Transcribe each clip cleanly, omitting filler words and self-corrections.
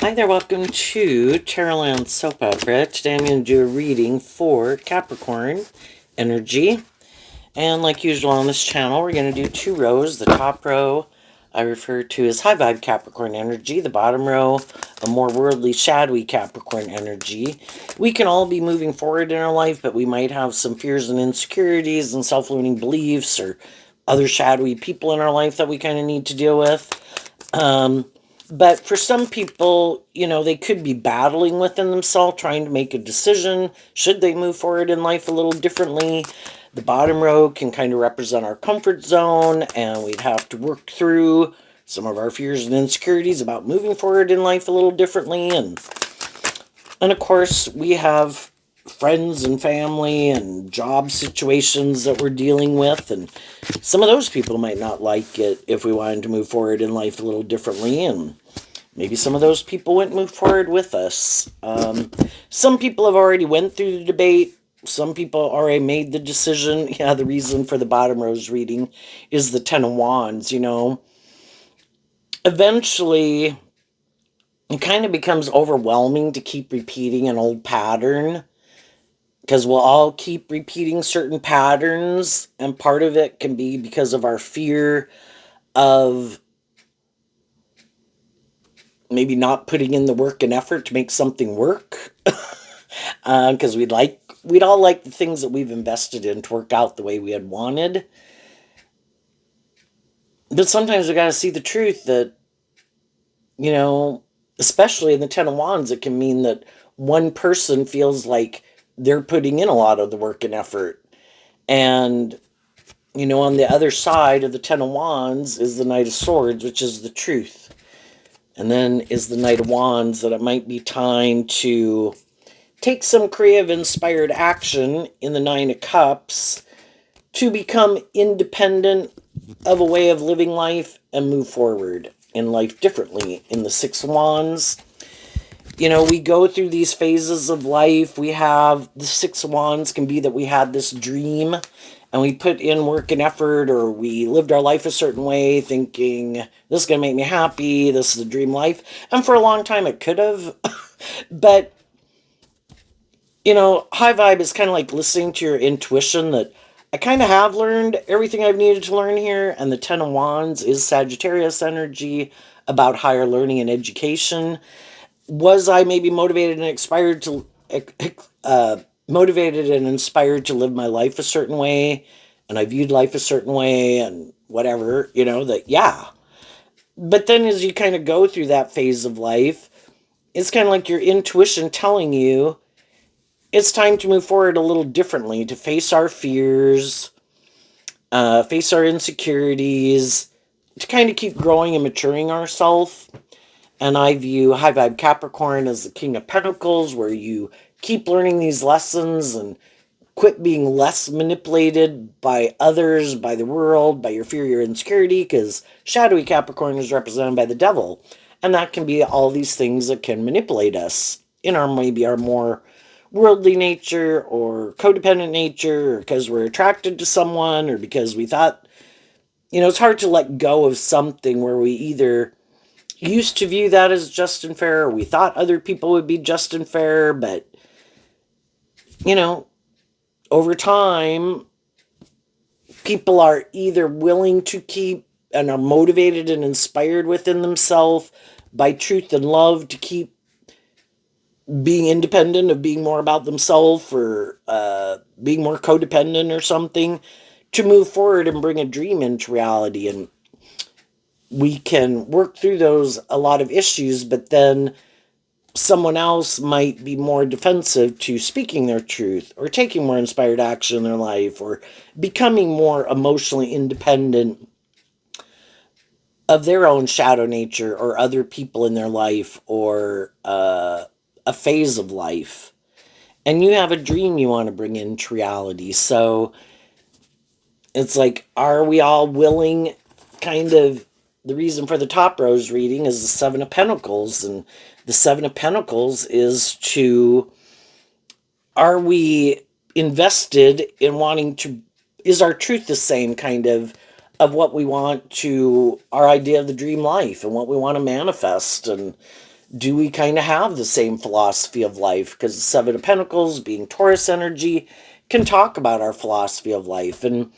Hi there, welcome to Tarotland Soap Opera. Today I'm going to do a reading for Capricorn energy. And like usual on this channel, we're going to do two rows. The top row I refer to as high vibe Capricorn energy. The bottom row, a more worldly, shadowy Capricorn energy. We can all be moving forward in our life, but we might have some fears and insecurities and self-limiting beliefs or other shadowy people in our life that we kind of need to deal with. But for some people, they could be battling within themselves, trying to make a decision. Should they move forward in life a little differently? The bottom row can kind of represent our comfort zone, and we'd have to work through some of our fears and insecurities about moving forward in life a little differently. And of course, we have friends and family and job situations that we're dealing with, and some of those people might not like it if we wanted to move forward in life a little differently, and maybe some of those people wouldn't move forward with us. Some people have already went through the debate. Some people already made the decision. Yeah, the reason for the bottom row's reading is the Ten of Wands. Eventually it kind of becomes overwhelming to keep repeating an old pattern, because we'll all keep repeating certain patterns, and part of it can be because of our fear of maybe not putting in the work and effort to make something work. Because we'd all like the things that we've invested in to work out the way we had wanted. But sometimes we got to see the truth that, especially in the Ten of Wands, it can mean that one person feels like they're putting in a lot of the work and effort. And, on the other side of the Ten of Wands is the Knight of Swords, which is the truth. And then is the Knight of Wands, that it might be time to take some creative, inspired action in the Nine of Cups to become independent of a way of living life and move forward in life differently. In the Six of Wands, we go through these phases of life. We have the Six of Wands can be that we had this dream and we put in work and effort, or we lived our life a certain way thinking, this is going to make me happy, this is a dream life. And for a long time it could have. But, high vibe is kind of like listening to your intuition, that I kind of have learned everything I've needed to learn here. And the Ten of Wands is Sagittarius energy, about higher learning and education. Was I maybe motivated and inspired to live my life a certain way, and I viewed life a certain way, and whatever, yeah. But then as you kind of go through that phase of life, it's kind of like your intuition telling you it's time to move forward a little differently, to face our fears, face our insecurities, to kind of keep growing and maturing ourselves. And I view high vibe Capricorn as the King of Pentacles, where you keep learning these lessons and quit being less manipulated by others, by the world, by your fear, your insecurity, because shadowy Capricorn is represented by the devil. And that can be all these things that can manipulate us in maybe our more worldly nature or codependent nature, or because we're attracted to someone, or because we thought, it's hard to let go of something where we either used to view that as just and fair, or we thought other people would be just and fair, but over time people are either willing to keep and are motivated and inspired within themselves by truth and love to keep being independent, of being more about themselves, or being more codependent or something, to move forward and bring a dream into reality. And we can work through a lot of issues, but then someone else might be more defensive to speaking their truth, or taking more inspired action in their life, or becoming more emotionally independent of their own shadow nature, or other people in their life, or a phase of life. And you have a dream you want to bring into reality. So it's like, are we all willing? Kind of the reason for the top row's reading is the Seven of Pentacles. And the Seven of Pentacles is are we invested in wanting to, is our truth the same kind of what we want to, our idea of the dream life and what we want to manifest? And do we kind of have the same philosophy of life? Because the Seven of Pentacles, being Taurus energy, can talk about our philosophy of life. And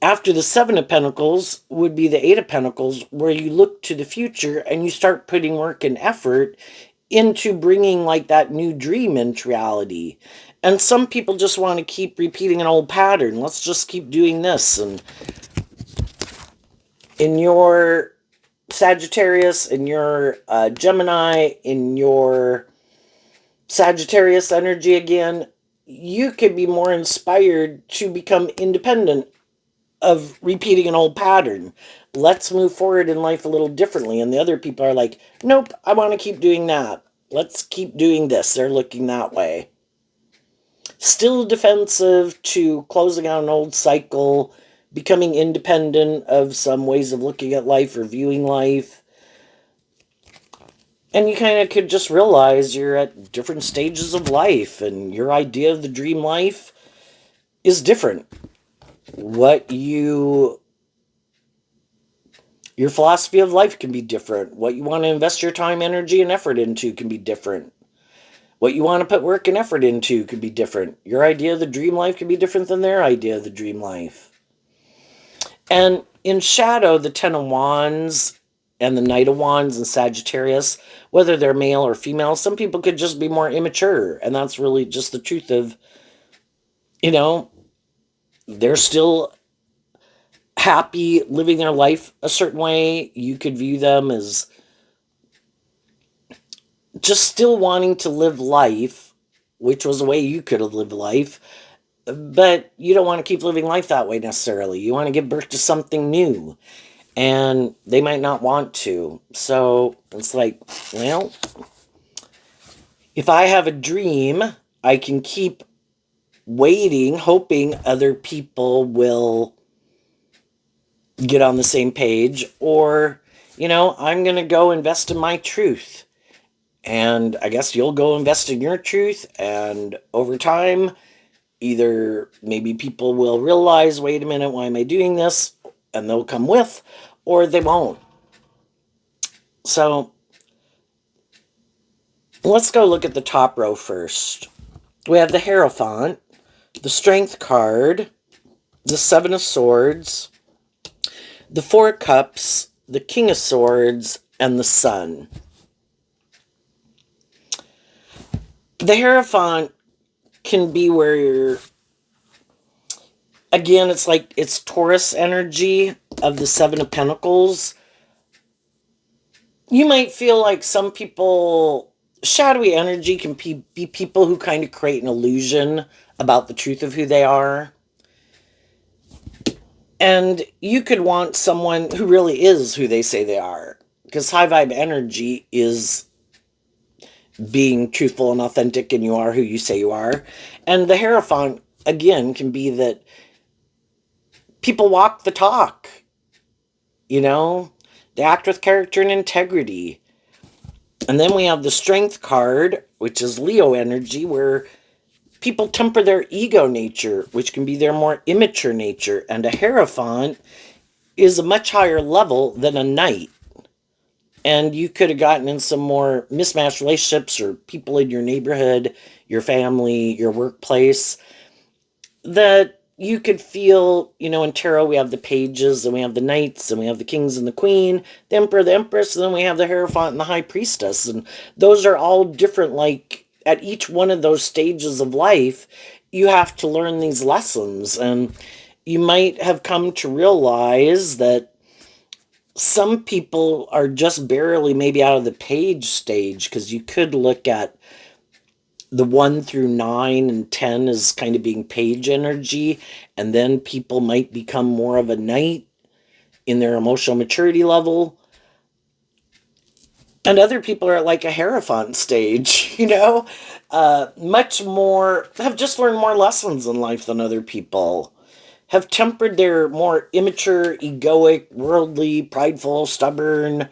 after the Seven of Pentacles would be the Eight of Pentacles, where you look to the future and you start putting work and effort into bringing like that new dream into reality. And some people just want to keep repeating an old pattern. Let's just keep doing this. And in your Sagittarius, in your Gemini, in your Sagittarius energy again, you could be more inspired to become independent of repeating an old pattern. Let's move forward in life a little differently. And the other people are like, nope, I want to keep doing that. Let's keep doing this. They're looking that way. Still defensive to closing out an old cycle, becoming independent of some ways of looking at life or viewing life. And you kind of could just realize you're at different stages of life and your idea of the dream life is different. Your philosophy of life can be different. What you want to invest your time, energy, and effort into can be different. What you want to put work and effort into could be different. Your idea of the dream life could be different than their idea of the dream life. And in shadow, the Ten of Wands and the Knight of Wands and Sagittarius, whether they're male or female, some people could just be more immature. And that's really just the truth of, they're still happy living their life a certain way. You could view them as just still wanting to live life, which was a way you could have lived life, but you don't want to keep living life that way necessarily. You want to give birth to something new, and they might not want to. So it's like, well, if I have a dream, I can keep waiting, hoping other people will get on the same page, or, I'm going to go invest in my truth. And I guess you'll go invest in your truth, and over time, either maybe people will realize, wait a minute, why am I doing this? And they'll come with, or they won't. So let's go look at the top row first. We have the Hierophant, the Strength card, the Seven of Swords, the Four of Cups, the King of Swords, and the Sun. The Hierophant can be where you're, again, it's Taurus energy of the Seven of Pentacles. You might feel like some people, shadowy energy can be people who kind of create an illusion about the truth of who they are. And you could want someone who really is who they say they are. Because high vibe energy is being truthful and authentic, and you are who you say you are. And the Hierophant, again, can be that people walk the talk. They act with character and integrity. And then we have the Strength card, which is Leo energy, where people temper their ego nature, which can be their more immature nature. And a Hierophant is a much higher level than a Knight. And you could have gotten in some more mismatched relationships, or people in your neighborhood, your family, your workplace, that you could feel, in tarot we have the pages, and we have the knights, and we have the kings and the queen, the emperor, the empress, and then we have the Hierophant and the high priestess. And those are all different. Like at each one of those stages of life, you have to learn these lessons. And you might have come to realize that some people are just barely maybe out of the page stage, because you could look at the 1 through 9 and 10 as kind of being page energy, and then people might become more of a Knight in their emotional maturity level, and other people are at like a Hierophant stage, much more, have just learned more lessons in life than other people, have tempered their more immature, egoic, worldly, prideful, stubborn,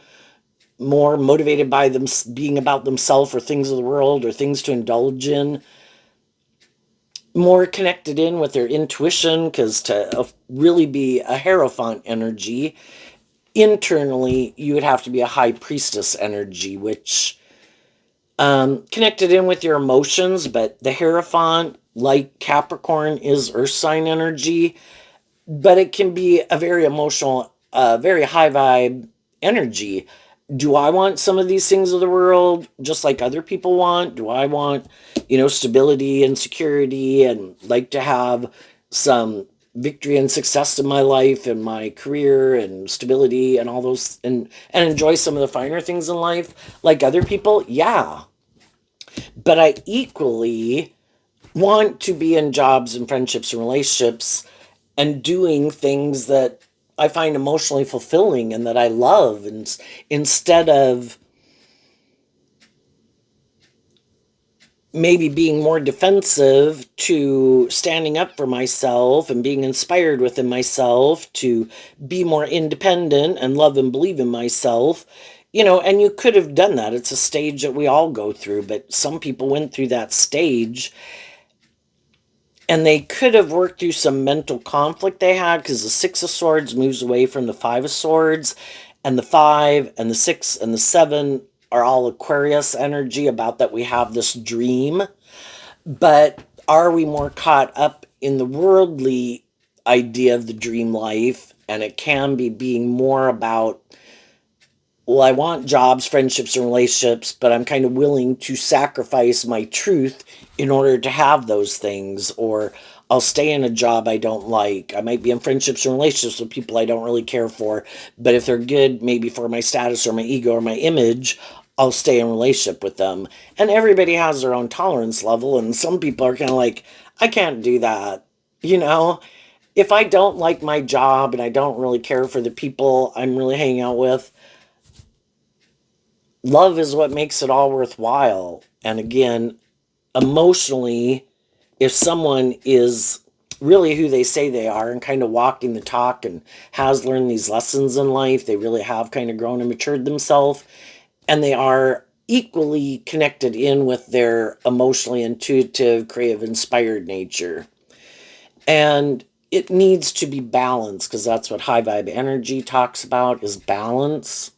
more motivated by them being about themselves or things of the world or things to indulge in, more connected in with their intuition, because to really be a Hierophant energy, internally, you would have to be a high priestess energy, which connected in with your emotions, but the Hierophant, like Capricorn, is earth sign energy, but it can be a very emotional, very high vibe energy. Do I want some of these things of the world just like other people want? Do I want, stability and security and like to have some victory and success in my life and my career and stability and all those and enjoy some of the finer things in life like other people? Yeah. But I equally want to be in jobs and friendships and relationships and doing things that I find emotionally fulfilling and that I love, and instead of maybe being more defensive to standing up for myself and being inspired within myself to be more independent and love and believe in myself. And you could have done that. It's a stage that we all go through, but some people went through that stage and they could have worked through some mental conflict they had because the Six of Swords moves away from the Five of Swords, and the Five and the Six and the Seven are all Aquarius energy about that we have this dream. But are we more caught up in the worldly idea of the dream life? And it can be being more about, well, I want jobs, friendships, and relationships, but I'm kind of willing to sacrifice my truth in order to have those things. Or I'll stay in a job I don't like. I might be in friendships and relationships with people I don't really care for, but if they're good, maybe for my status or my ego or my image, I'll stay in relationship with them. And everybody has their own tolerance level, and some people are kind of like, I can't do that. You know, if I don't like my job and I don't really care for the people I'm really hanging out with, love is what makes it all worthwhile. And again, emotionally, if someone is really who they say they are and kind of walking the talk and has learned these lessons in life, they really have kind of grown and matured themselves, and they are equally connected in with their emotionally intuitive, creative, inspired nature. And it needs to be balanced because that's what high vibe energy talks about is balance.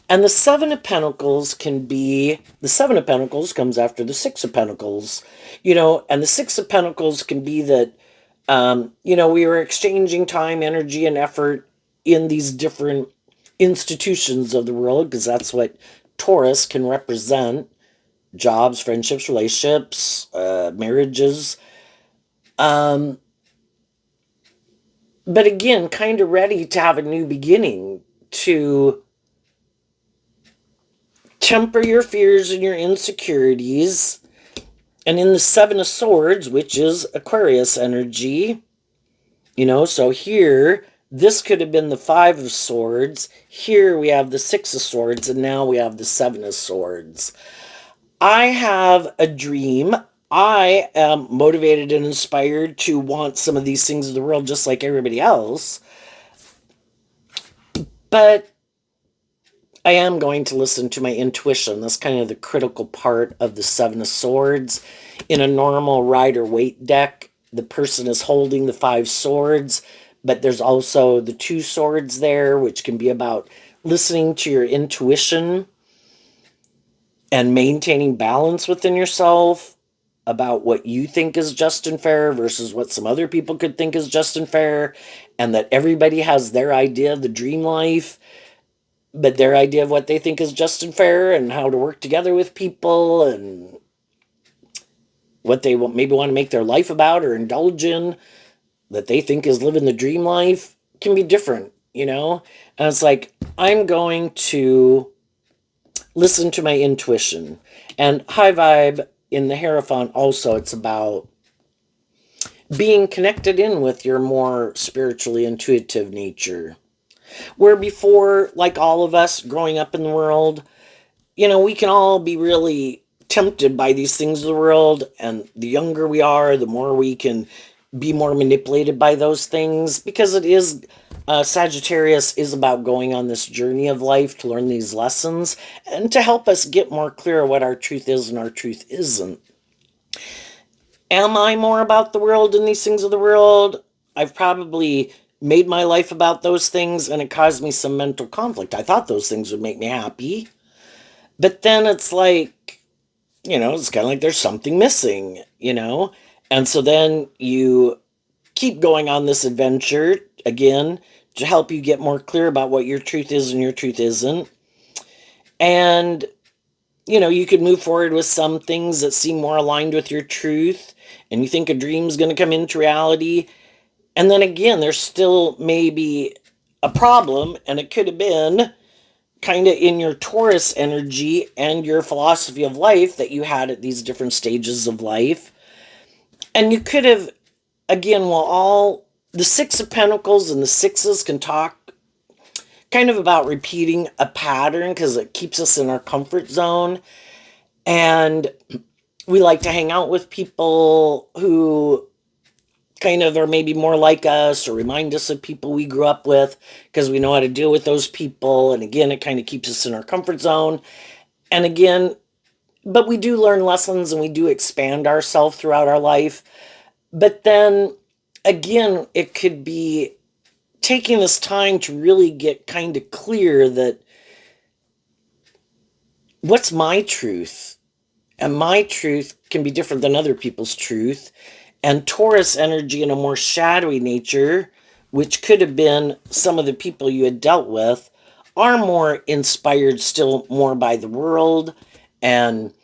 And the Seven of Pentacles can be, the Seven of Pentacles comes after the Six of Pentacles, and the Six of Pentacles can be that, we were exchanging time, energy, and effort in these different institutions of the world, because that's what Taurus can represent: jobs, friendships, relationships, marriages. But again, kind of ready to have a new beginning, to temper your fears and your insecurities. And in the Seven of Swords, which is Aquarius energy, so here, this could have been the Five of Swords. Here we have the Six of Swords, and now we have the Seven of Swords. I have a dream. I am motivated and inspired to want some of these things of the world just like everybody else. But I am going to listen to my intuition. That's kind of the critical part of the Seven of Swords. In a normal Rider-Waite deck, the person is holding the Five Swords, but there's also the Two Swords there, which can be about listening to your intuition and maintaining balance within yourself about what you think is just and fair versus what some other people could think is just and fair, and that everybody has their idea of the dream life, but their idea of what they think is just and fair and how to work together with people and what they maybe want to make their life about or indulge in that they think is living the dream life can be different. And it's like, I'm going to listen to my intuition. And high vibe in the Hierophant also, it's about being connected in with your more spiritually intuitive nature. Where before, like all of us growing up in the world, we can all be really tempted by these things of the world. And the younger we are, the more we can be more manipulated by those things, because it is, Sagittarius is about going on this journey of life to learn these lessons and to help us get more clear what our truth is and our truth isn't. Am I more about the world and these things of the world? I've probably made my life about those things, and it caused me some mental conflict. I thought those things would make me happy, but then it's like, it's kind of like there's something missing. And so then you keep going on this adventure again to help you get more clear about what your truth is and your truth isn't. And, you could move forward with some things that seem more aligned with your truth, and you think a dream's going to come into reality. And then again, there's still maybe a problem, and it could have been kind of in your Taurus energy and your philosophy of life that you had at these different stages of life. And you could have, again, well, all the Six of Pentacles and the Sixes can talk kind of about repeating a pattern because it keeps us in our comfort zone. And we like to hang out with people who kind of are maybe more like us or remind us of people we grew up with because we know how to deal with those people. And again, it kind of keeps us in our comfort zone. And again, but we do learn lessons and we do expand ourselves throughout our life. But then again, it could be taking this time to really get kind of clear that what's my truth? And my truth can be different than other people's truth. And Taurus energy in a more shadowy nature, which could have been some of the people you had dealt with, are more inspired still more by the world and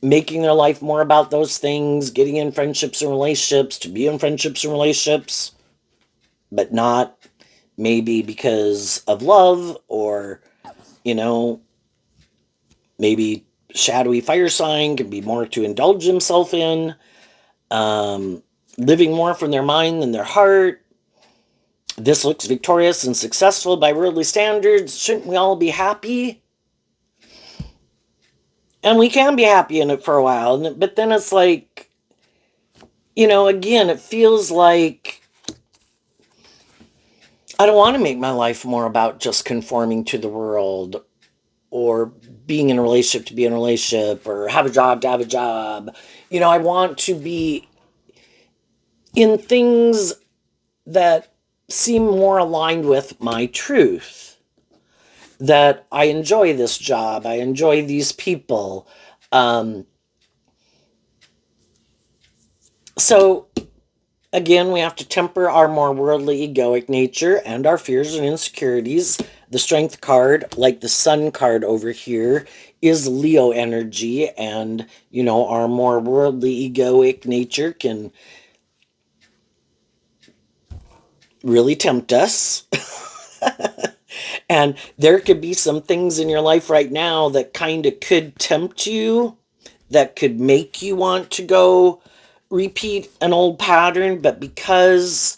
making their life more about those things, getting in friendships and relationships, to be in friendships and relationships, but not maybe because of love or, you know, maybe shadowy fire sign can be more to indulge himself in, living more from their mind than their heart. This looks victorious and successful by worldly standards. Shouldn't we all be happy? And we can be happy in it for a while, but then it's like, again, it feels like I don't want to make my life more about just conforming to the world or being in a relationship to be in a relationship or have a job to have a job. I want to be in things that seem more aligned with my truth. That I enjoy this job, I enjoy these people. So again, we have to temper our more worldly egoic nature and our fears and insecurities. The Strength card, like the Sun card over here, is Leo energy, and our more worldly egoic nature can really tempt us. And there could be some things in your life right now that kind of could tempt you, that could make you want to go repeat an old pattern, but because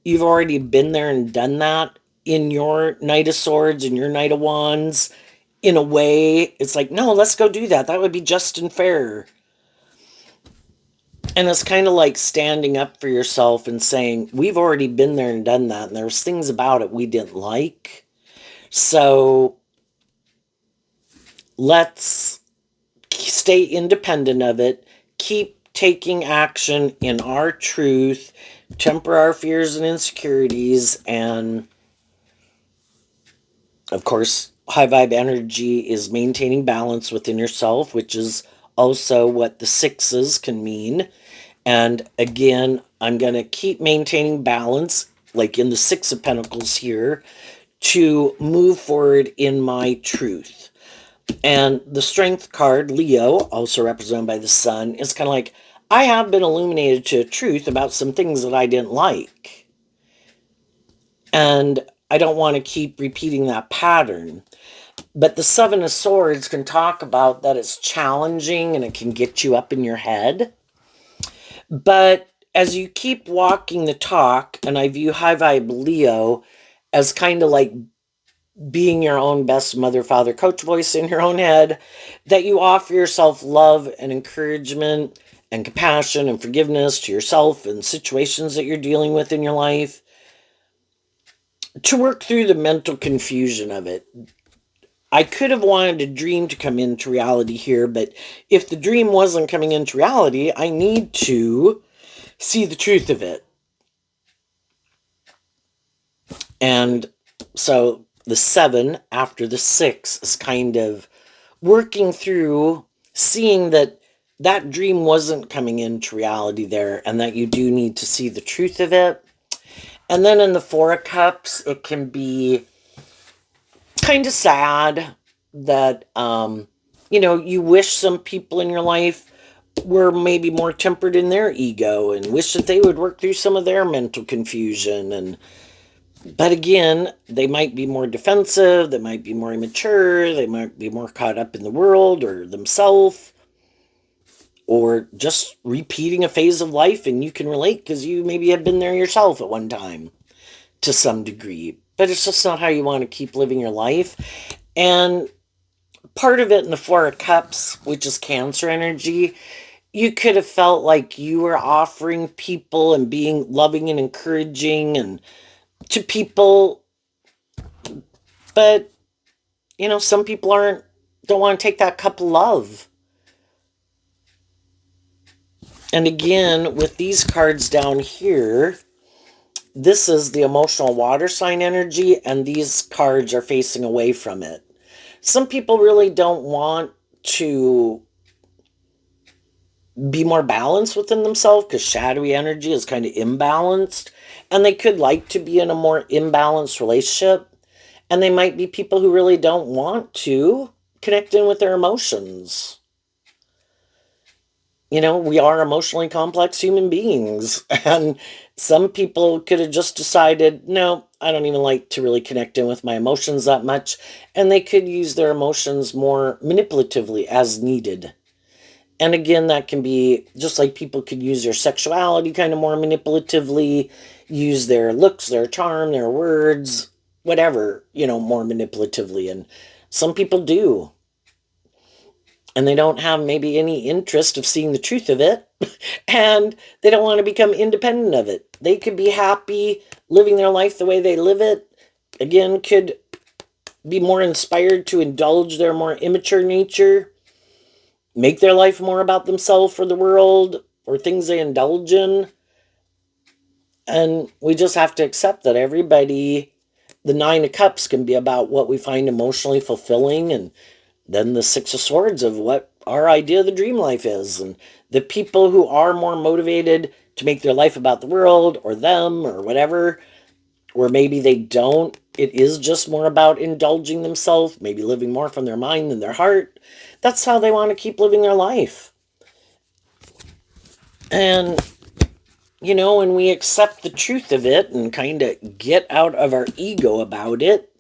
you've already been there and done that in your Knight of Swords and your Knight of Wands, in a way, it's like, no, let's go do that. That would be just and fair. And it's kind of like standing up for yourself and saying, we've already been there and done that, and there's things about it we didn't like. So let's stay independent of it, keep taking action in our truth, temper our fears and insecurities, and of course, high vibe energy is maintaining balance within yourself, which is also what the sixes can mean. And again, I'm going to keep maintaining balance, like in the Six of Pentacles here, to move forward in my truth. And the Strength card, Leo, also represented by the Sun, is kind of like, I have been illuminated to truth about some things that I didn't like. And I don't want to keep repeating that pattern. But the Seven of Swords can talk about that it's challenging and it can get you up in your head. But as you keep walking the talk, and I view high vibe Leo as kind of like being your own best mother, father, coach voice in your own head, that you offer yourself love and encouragement and compassion and forgiveness to yourself and situations that you're dealing with in your life, to work through the mental confusion of it. I could have wanted a dream to come into reality here, but if the dream wasn't coming into reality, I need to see the truth of it. And so the 7 after the 6 is kind of working through seeing that that dream wasn't coming into reality there and that you do need to see the truth of it. And then in the 4 of Cups, it can be kind of sad that, you wish some people in your life were maybe more tempered in their ego and wish that they would work through some of their mental confusion. And but again, they might be more defensive, they might be more immature, they might be more caught up in the world or themselves, or just repeating a phase of life, and you can relate because you maybe have been there yourself at one time to some degree. But it's just not how you want to keep living your life. And part of it in the 4 of Cups, which is Cancer energy, you could have felt like you were offering people and being loving and encouraging and to people, but some people don't want to take that cup of love. And again, with these cards down here, this is the emotional water sign energy, and these cards are facing away from it. Some people really don't want to be more balanced within themselves because shadowy energy is kind of imbalanced, and they could like to be in a more imbalanced relationship. And they might be people who really don't want to connect in with their emotions. We are emotionally complex human beings. And some people could have just decided, no, I don't even like to really connect in with my emotions that much. And they could use their emotions more manipulatively as needed. And again, that can be just like people could use their sexuality kind of more manipulatively, use their looks, their charm, their words, whatever, more manipulatively. And some people do. And they don't have maybe any interest of seeing the truth of it. And they don't want to become independent of it. They could be happy living their life the way they live it. Again, could be more inspired to indulge their more immature nature, make their life more about themselves or the world or things they indulge in. And we just have to accept that everybody, the 9 of Cups can be about what we find emotionally fulfilling, and then the 6 of Swords of what our idea of the dream life is. And the people who are more motivated to make their life about the world or them or whatever, or maybe they don't, it is just more about indulging themselves, maybe living more from their mind than their heart. That's how they want to keep living their life. And when we accept the truth of it and kind of get out of our ego about it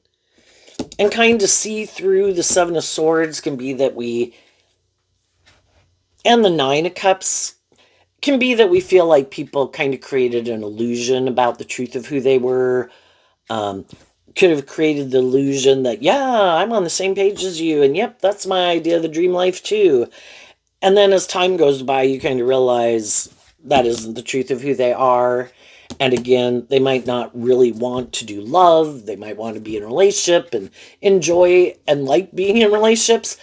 and kind of see through the 7 of Swords, can be that and the 9 of Cups can be that we feel like people kind of created an illusion about the truth of who they were. Could have created the illusion that, yeah, I'm on the same page as you, and yep, that's my idea of the dream life too. And then as time goes by, you kind of realize that isn't the truth of who they are. And again, they might not really want to do love. They might want to be in a relationship and enjoy and like being in relationships.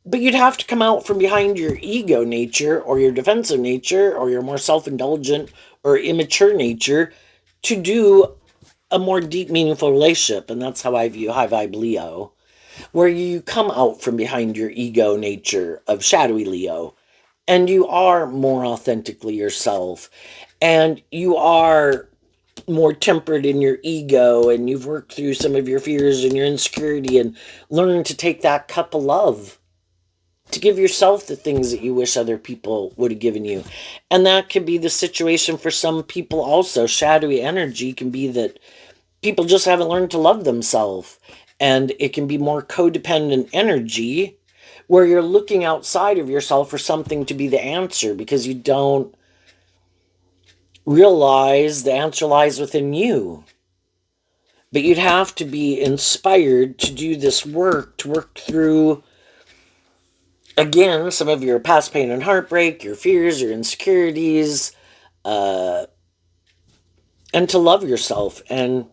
But you'd have to come out from behind your ego nature or your defensive nature or your more self-indulgent or immature nature to do a more deep, meaningful relationship. And that's how I view High Vibe Leo, where you come out from behind your ego nature of shadowy Leo, and you are more authentically yourself, and you are more tempered in your ego, and you've worked through some of your fears and your insecurity and learned to take that cup of love to give yourself the things that you wish other people would have given you. And that could be the situation for some people also. Shadowy energy can be that people just haven't learned to love themselves. And it can be more codependent energy where you're looking outside of yourself for something to be the answer because you don't realize the answer lies within you. But you'd have to be inspired to do this work, to work through, again, some of your past pain and heartbreak, your fears, your insecurities, and to love yourself. And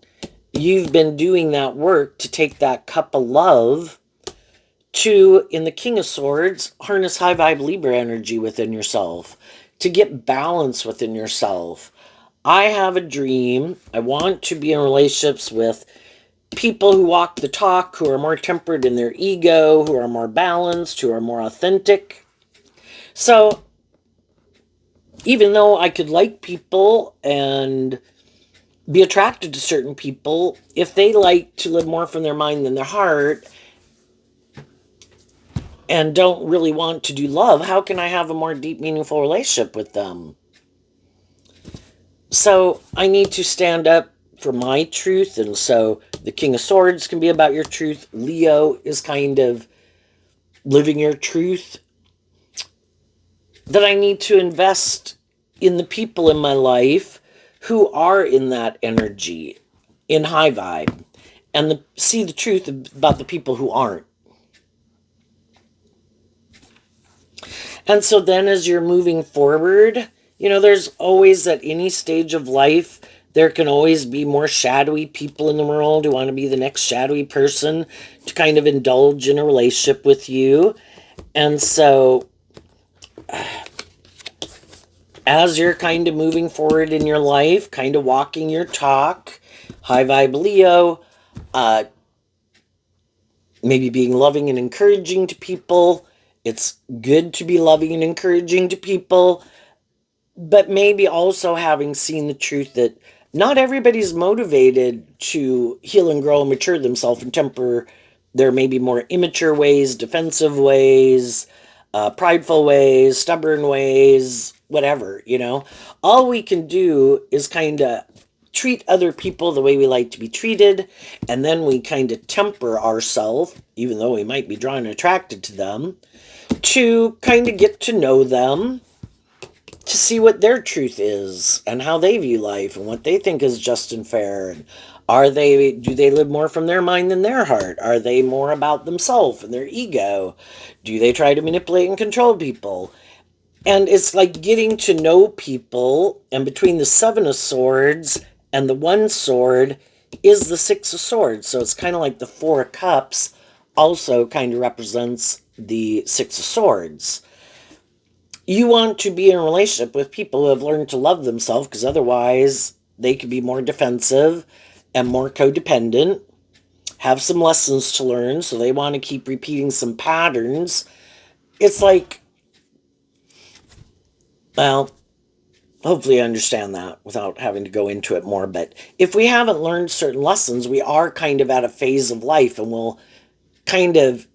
you've been doing that work to take that cup of love to, in the King of Swords, harness high vibe Libra energy within yourself, to get balance within yourself. I have a dream. I want to be in relationships with people who walk the talk, who are more tempered in their ego, who are more balanced, who are more authentic. So even though I could like people and be attracted to certain people, if they like to live more from their mind than their heart and don't really want to do love, how can I have a more deep, meaningful relationship with them? So I need to stand up for my truth. And so the King of Swords can be about your truth. Leo is kind of living your truth. That I need to invest in the people in my life who are in that energy, in high vibe, and see the truth about the people who aren't. And so then as you're moving forward, there's always at any stage of life, there can always be more shadowy people in the world who want to be the next shadowy person to kind of indulge in a relationship with you. And so as you're kind of moving forward in your life, kind of walking your talk, high vibe Leo, maybe being loving and encouraging to people. It's good to be loving and encouraging to people, but maybe also having seen the truth that not everybody's motivated to heal and grow and mature themselves and temper. There may be more immature ways, defensive ways, prideful ways, stubborn ways, whatever. All we can do is kind of treat other people the way we like to be treated, and then we kind of temper ourselves, even though we might be drawn and attracted to them, to kind of get to know them, to see what their truth is and how they view life and what they think is just and fair. And do they live more from their mind than their heart? Are they more about themselves and their ego? Do they try to manipulate and control people? And it's like getting to know people, and between the Seven of Swords and the One Sword is the Six of Swords. So it's kind of like the Four of Cups also kind of represents the Six of Swords. You want to be in a relationship with people who have learned to love themselves, because otherwise they could be more defensive and more codependent, have some lessons to learn, so they want to keep repeating some patterns. It's like, well, hopefully I understand that without having to go into it more. But if we haven't learned certain lessons, we are kind of at a phase of life, and we'll kind of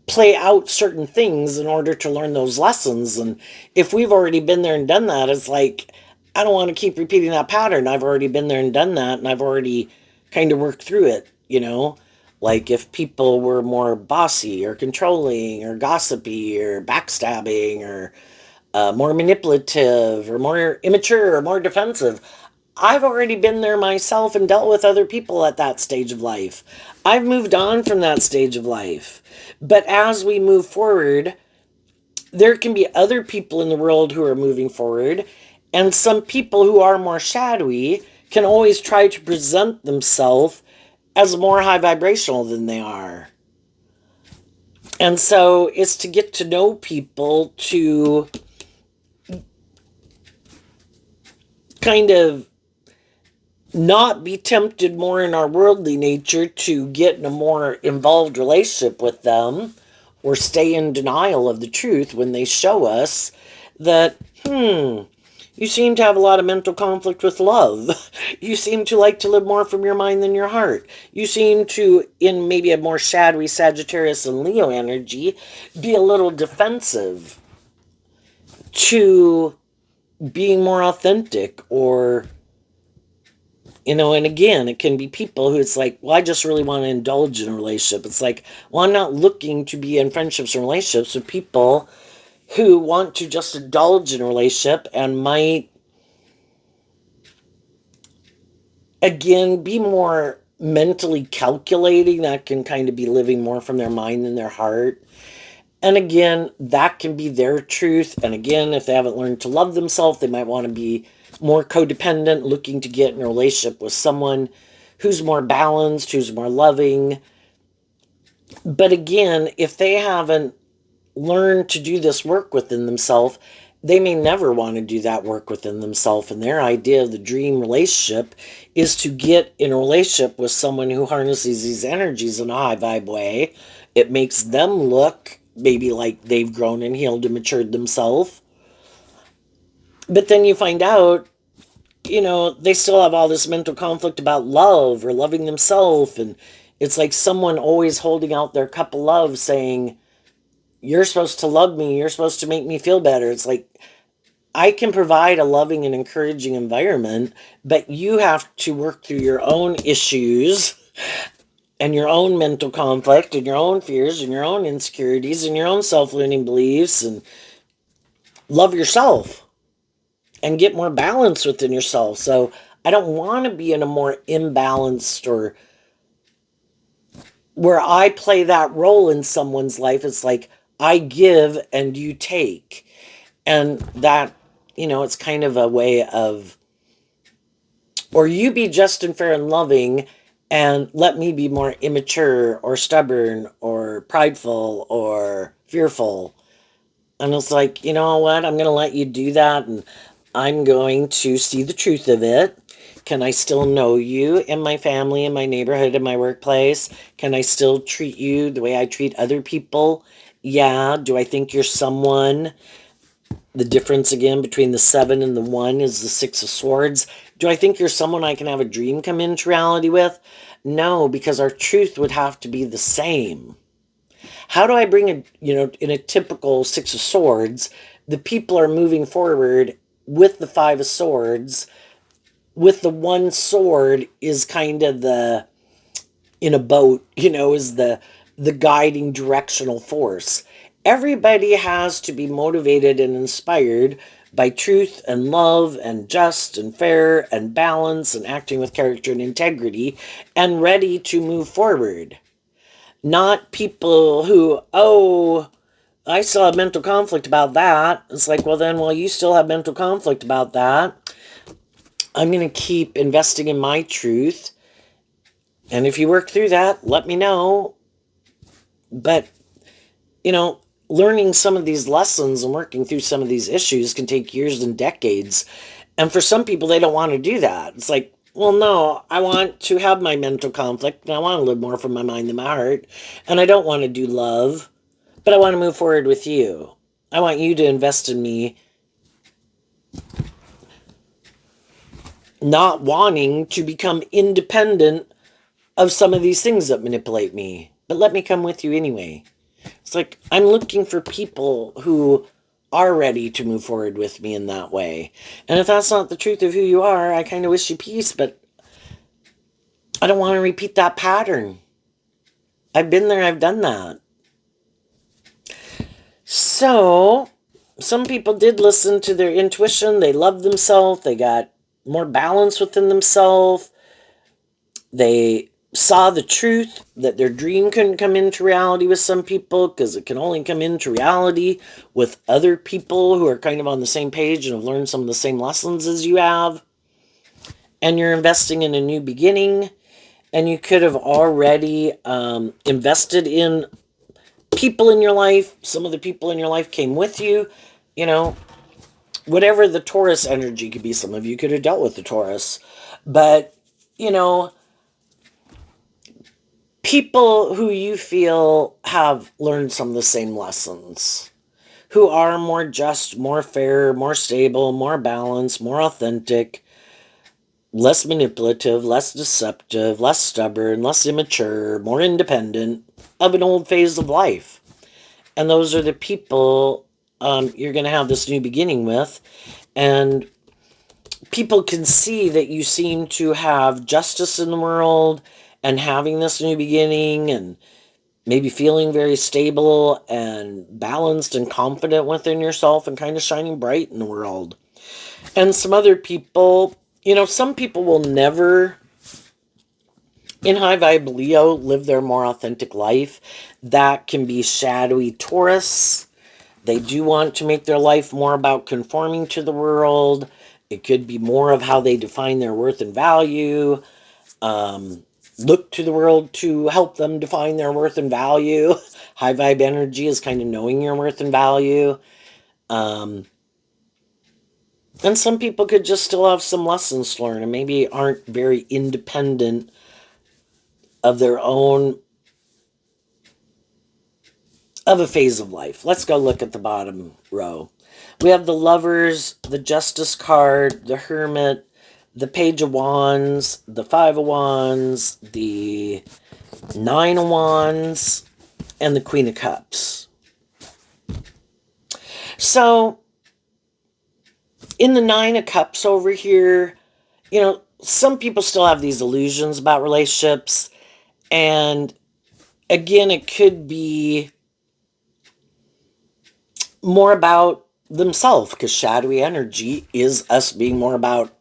play out certain things in order to learn those lessons. And if we've already been there and done that, it's like, I don't want to keep repeating that pattern. I've already been there and done that, and I've already kind of worked through it. Like if people were more bossy or controlling or gossipy or backstabbing or more manipulative or more immature or more defensive. I've already been there myself and dealt with other people at that stage of life. I've moved on from that stage of life. But as we move forward, there can be other people in the world who are moving forward, and some people who are more shadowy can always try to present themselves as more high vibrational than they are. And so it's to get to know people, to kind of not be tempted more in our worldly nature to get in a more involved relationship with them, or stay in denial of the truth when they show us that, you seem to have a lot of mental conflict with love. You seem to like to live more from your mind than your heart. You seem to, in maybe a more shadowy Sagittarius and Leo energy, be a little defensive to being more authentic, or and again, it can be people who it's like, well, I just really want to indulge in a relationship. It's like, well, I'm not looking to be in friendships and relationships with people who want to just indulge in a relationship and might, again, be more mentally calculating. That can kind of be living more from their mind than their heart. And again, that can be their truth. And again, if they haven't learned to love themselves, they might want to be more codependent, looking to get in a relationship with someone who's more balanced, who's more loving. But again, if they haven't learned to do this work within themselves, they may never want to do that work within themselves. And their idea of the dream relationship is to get in a relationship with someone who harnesses these energies in a high vibe way. It makes them look maybe like they've grown and healed and matured themselves. But then you find out, they still have all this mental conflict about love or loving themselves. And it's like someone always holding out their cup of love saying, you're supposed to love me. You're supposed to make me feel better. It's like, I can provide a loving and encouraging environment, but you have to work through your own issues and your own mental conflict and your own fears and your own insecurities and your own self-limiting beliefs and love yourself and get more balance within yourself. So I don't want to be in a more imbalanced or where I play that role in someone's life. It's like I give and you take. And that, it's kind of a way of, or you be just and fair and loving and let me be more immature or stubborn or prideful or fearful. And it's like, you know what? I'm going to let you do that. And I'm going to see the truth of it. Can I still know you in my family, in my neighborhood, in my workplace? Can I still treat you the way I treat other people? Yeah. Do I think you're someone? The difference again between the 7 and the 1 is the 6 of Swords. Do I think you're someone I can have a dream come into reality with? No, because our truth would have to be the same. How do I bring in a typical 6 of Swords, the people are moving forward with the 5 of Swords, with the 1 sword is kind of the, in a boat, is the guiding directional force. Everybody has to be motivated and inspired by truth and love and just and fair and balance and acting with character and integrity and ready to move forward. Not people who, oh, I still have mental conflict about that. It's like, well, then, while you still have mental conflict about that, I'm going to keep investing in my truth. And if you work through that, let me know. But, learning some of these lessons and working through some of these issues can take years and decades. And for some people, they don't want to do that. It's like, well, no, I want to have my mental conflict and I want to live more from my mind than my heart. And I don't want to do love, but I want to move forward with you. I want you to invest in me, not wanting to become independent of some of these things that manipulate me. But let me come with you anyway. It's like I'm looking for people who are ready to move forward with me in that way. And if that's not the truth of who you are, I kind of wish you peace, but I don't want to repeat that pattern. I've been there, I've done that. So, some people did listen to their intuition. They loved themselves. They got more balance within themselves. They saw the truth that their dream couldn't come into reality with some people because it can only come into reality with other people who are kind of on the same page and have learned some of the same lessons as you have. And you're investing in a new beginning, and you could have already invested in people in your life. Some of the people in your life came with you, whatever the Taurus energy could be. Some of you could have dealt with the Taurus, but people who you feel have learned some of the same lessons, who are more just, more fair, more stable, more balanced, more authentic, less manipulative, less deceptive, less stubborn, less immature, more independent of an old phase of life. And those are the people you're going to have this new beginning with. And people can see that you seem to have justice in the world and having this new beginning and maybe feeling very stable and balanced and confident within yourself and kind of shining bright in the world. And some other people, some people will never, in high vibe Leo, live their more authentic life. That can be shadowy Taurus. They do want to make their life more about conforming to the world. It could be more of how they define their worth and value. Look to the world to help them define their worth and value. High vibe energy is kind of knowing your worth and value. And some people could just still have some lessons to learn and maybe aren't very independent of their own, of a phase of life. Let's go look at the bottom row. We have the Lovers, the Justice card, the Hermit, the Page of Wands, the Five of Wands, the Nine of Wands, and the Queen of Cups. So, in the Nine of Cups over here, some people still have these illusions about relationships. And again, it could be more about themselves because shadowy energy is us being more about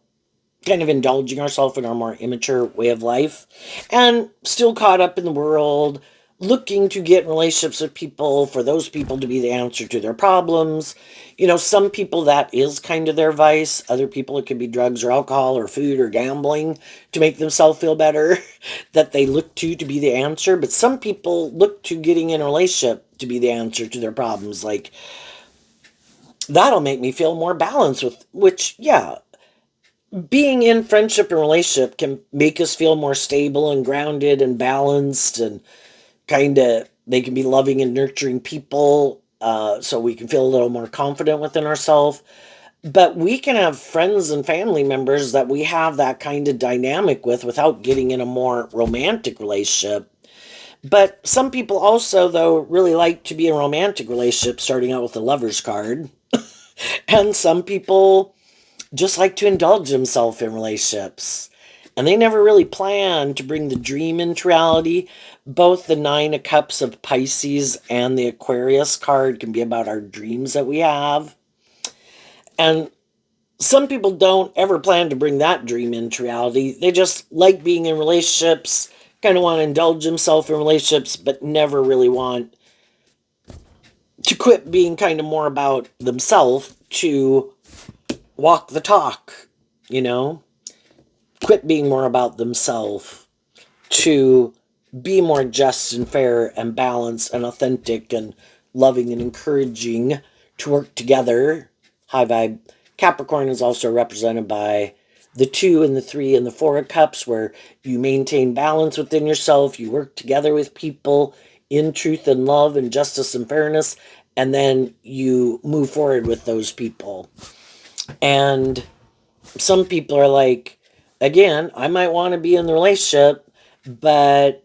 kind of indulging ourselves in our more immature way of life and still caught up in the world, looking to get in relationships with people for those people to be the answer to their problems. Some people that is kind of their vice. Other people it could be drugs or alcohol or food or gambling to make themselves feel better that they look to be the answer. But some people look to getting in a relationship to be the answer to their problems. Like, that'll make me feel more balanced with, which, yeah, being in friendship and relationship can make us feel more stable and grounded and balanced, and kind of they can be loving and nurturing people, so we can feel a little more confident within ourselves. But we can have friends and family members that we have that kind of dynamic with without getting in a more romantic relationship. But some people also, though, really like to be in a romantic relationship, starting out with the Lover's card. And some people just like to indulge themselves in relationships. And they never really plan to bring the dream into reality. Both the Nine of Cups of Pisces and the Aquarius card can be about our dreams that we have. And some people don't ever plan to bring that dream into reality. They just like being in relationships, kind of want to indulge themselves in relationships, but never really want to quit being kind of more about themselves to walk the talk, you know? Quit being more about themselves to be more just and fair and balanced and authentic and loving and encouraging to work together. High vibe. Capricorn is also represented by the 2 and the 3 and the 4 of Cups, where you maintain balance within yourself, you work together with people in truth and love and justice and fairness, and then you move forward with those people. And some people are like, again, I might want to be in the relationship, but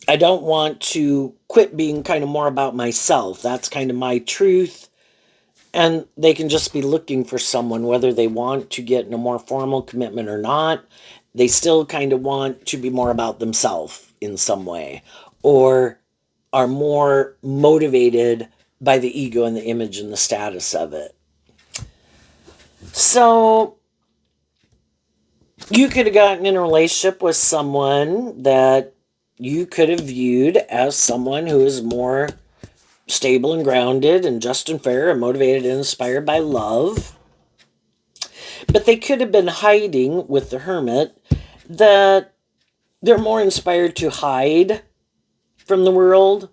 I don't want to quit being kind of more about myself. That's kind of my truth. And they can just be looking for someone, whether they want to get in a more formal commitment or not. They still kind of want to be more about themselves in some way, or are more motivated by the ego and the image and the status of it. So you could have gotten in a relationship with someone that you could have viewed as someone who is more stable and grounded and just and fair and motivated and inspired by love. But they could have been hiding with the Hermit, that they're more inspired to hide from the world.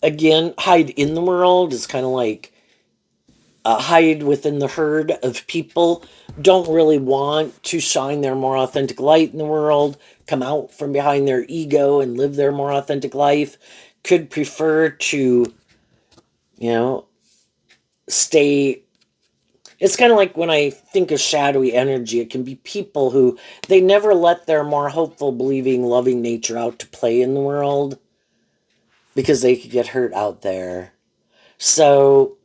Again, hide in the world is kind of like hide within the herd of people, don't really want to shine their more authentic light in the world, come out from behind their ego and live their more authentic life, could prefer to, stay. It's kind of like when I think of shadowy energy, it can be people who they never let their more hopeful, believing, loving nature out to play in the world because they could get hurt out there. So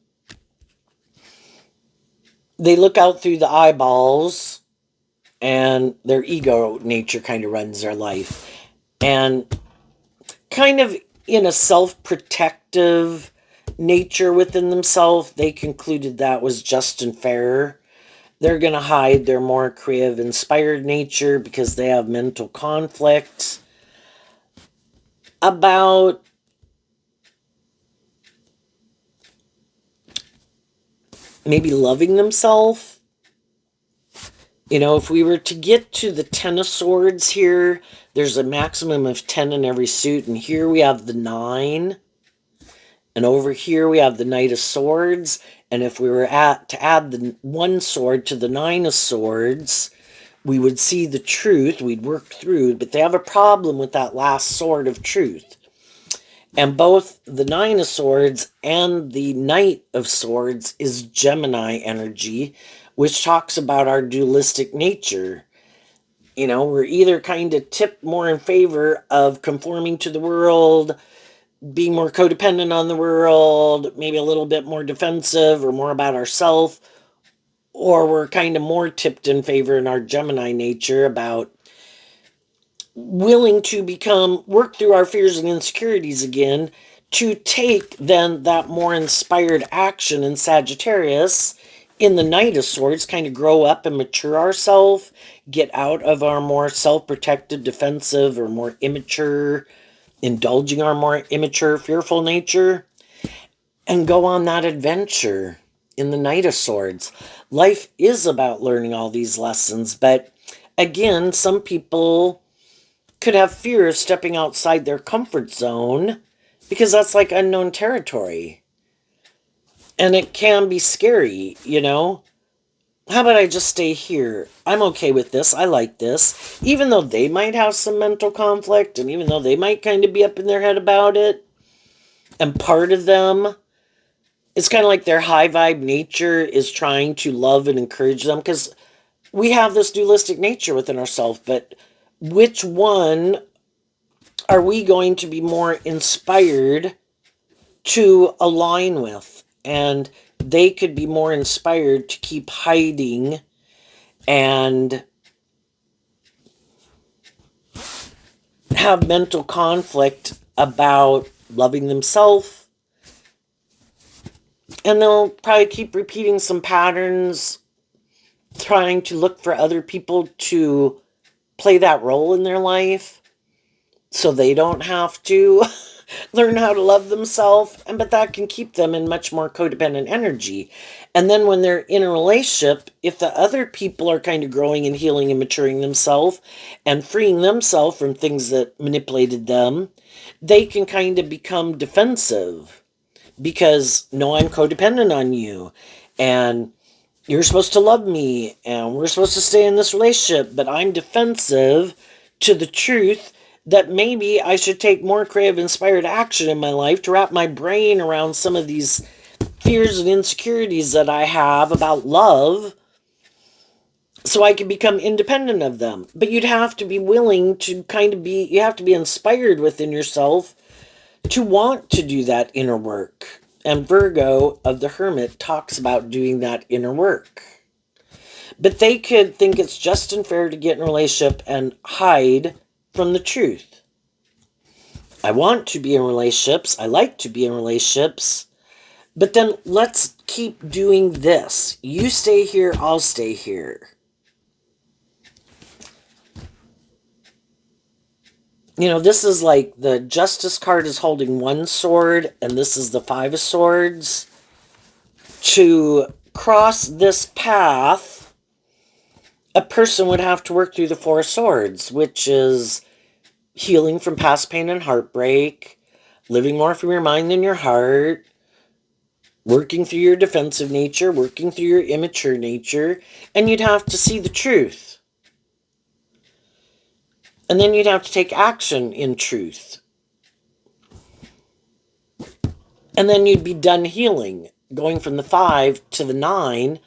they look out through the eyeballs and their ego nature kind of runs their life. And kind of in a self-protective nature within themselves, they concluded that was just and fair. They're going to hide their more creative, inspired nature because they have mental conflict about maybe loving themselves. If we were to get to the Ten of Swords here, there's a maximum of 10 in every suit, and here we have the 9. And over here we have the Knight of Swords. And if we were to add the one sword to the Nine of Swords, we would see the truth. We'd work through, but they have a problem with that last sword of truth. And both the Nine of Swords and the Knight of Swords is Gemini energy, which talks about our dualistic nature. You know, we're either kind of tipped more in favor of conforming to the world, being more codependent on the world, maybe a little bit more defensive or more about ourselves, or we're kind of more tipped in favor in our Gemini nature about willing to work through our fears and insecurities again to take then that more inspired action in Sagittarius in the Knight of Swords, kind of grow up and mature ourselves, get out of our more self-protective, defensive, or more immature, indulging our more immature, fearful nature, and go on that adventure in the Knight of Swords. Life is about learning all these lessons, but again, some people could have fear of stepping outside their comfort zone because that's like unknown territory. And it can be scary, you know? How about I just stay here? I'm okay with this. I like this. Even though they might have some mental conflict and even though they might kind of be up in their head about it, and part of them, it's kind of like their high vibe nature is trying to love and encourage them because we have this dualistic nature within ourselves, but which one are we going to be more inspired to align with? And they could be more inspired to keep hiding and have mental conflict about loving themselves. And they'll probably keep repeating some patterns, trying to look for other people to play that role in their life so they don't have to learn how to love themselves. But that can keep them in much more codependent energy. And then when they're in a relationship, if the other people are kind of growing and healing and maturing themselves and freeing themselves from things that manipulated them, they can kind of become defensive because, no, I'm codependent on you and you're supposed to love me and we're supposed to stay in this relationship, but I'm defensive to the truth that maybe I should take more creative, inspired action in my life to wrap my brain around some of these fears and insecurities that I have about love so I can become independent of them. But you'd have to be willing to you have to be inspired within yourself to want to do that inner work. And Virgo of the Hermit talks about doing that inner work. But they could think it's just and fair to get in a relationship and hide from the truth. I want to be in relationships. I like to be in relationships. But then let's keep doing this. You stay here, I'll stay here. You know, this is like the Justice card is holding one sword, and this is the Five of Swords. To cross this path, a person would have to work through the Four of Swords, which is healing from past pain and heartbreak, living more from your mind than your heart, working through your defensive nature, working through your immature nature, and you'd have to see the truth. And then you'd have to take action in truth. And then you'd be done healing. Going from the 5 to the 9,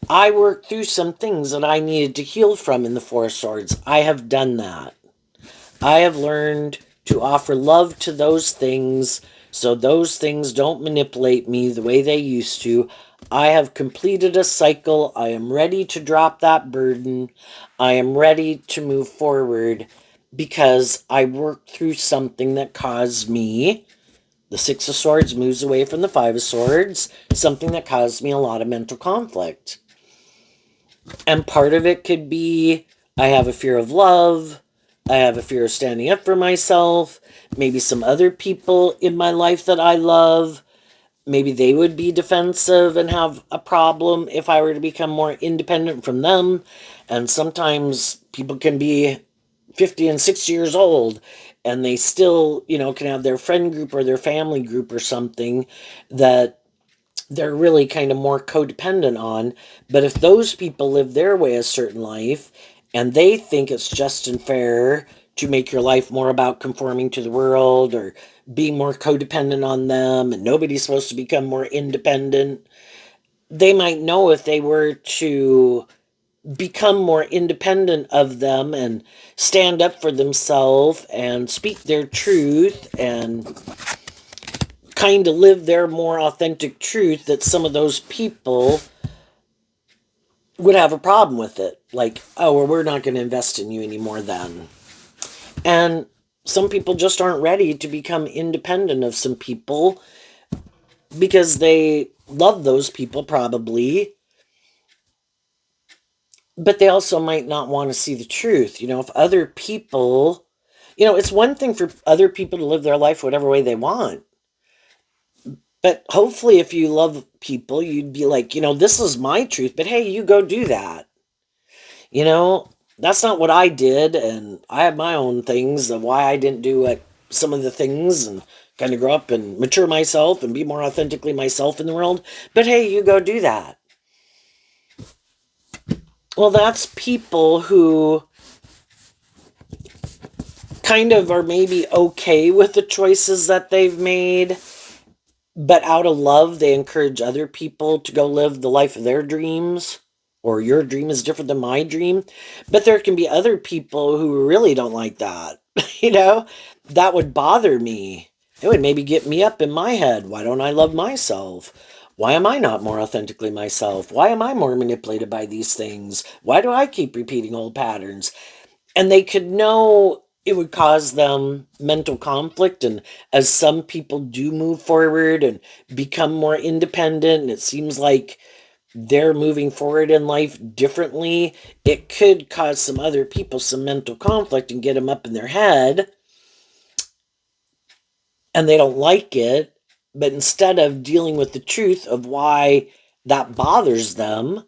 I worked through some things that I needed to heal from in the Four of Swords. I have done that. I have learned to offer love to those things so those things don't manipulate me the way they used to. I have completed a cycle. I am ready to drop that burden. I am ready to move forward because I worked through something that caused me, the Six of Swords moves away from the Five of Swords, something that caused me a lot of mental conflict. And part of it could be I have a fear of love. I have a fear of standing up for myself. Maybe some other people in my life that I love, maybe they would be defensive and have a problem if I were to become more independent from them. And sometimes people can be 50 and 60 years old and they still, can have their friend group or their family group or something that they're really kind of more codependent on. But if those people live their way a certain life and they think it's just and fair to make your life more about conforming to the world or being more codependent on them, and nobody's supposed to become more independent, they might know if they were to become more independent of them and stand up for themselves and speak their truth and kind of live their more authentic truth, that some of those people would have a problem with it. Like, oh, well, we're not going to invest in you anymore then. And some people just aren't ready to become independent of some people because they love those people probably, but they also might not want to see the truth. If other people, it's one thing for other people to live their life whatever way they want. But hopefully, if you love people, you'd be like, this is my truth, but hey, you go do that. You know, that's not what I did, and I have my own things of why I didn't do some of the things and kind of grow up and mature myself and be more authentically myself in the world. But hey, you go do that. Well, that's people who kind of are maybe okay with the choices that they've made, but out of love, they encourage other people to go live the life of their dreams, or your dream is different than my dream. But there can be other people who really don't like that. you know, that would bother me. It would maybe get me up in my head. Why don't I love myself? Why am I not more authentically myself? Why am I more manipulated by these things? Why do I keep repeating old patterns? And they could know it would cause them mental conflict. And as some people do move forward and become more independent, and it seems like they're moving forward in life differently, it could cause some other people some mental conflict and get them up in their head, and they don't like it. But instead of dealing with the truth of why that bothers them,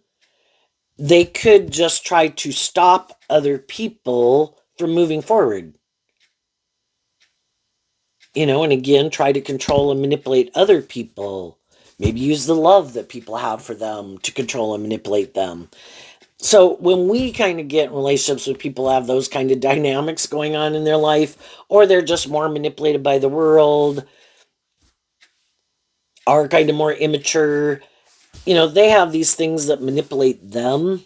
they could just try to stop other people from moving forward. And again, try to control and manipulate other people. Maybe use the love that people have for them to control and manipulate them. So when we kind of get in relationships with people who have those kind of dynamics going on in their life, or they're just more manipulated by the world, are kind of more immature, they have these things that manipulate them.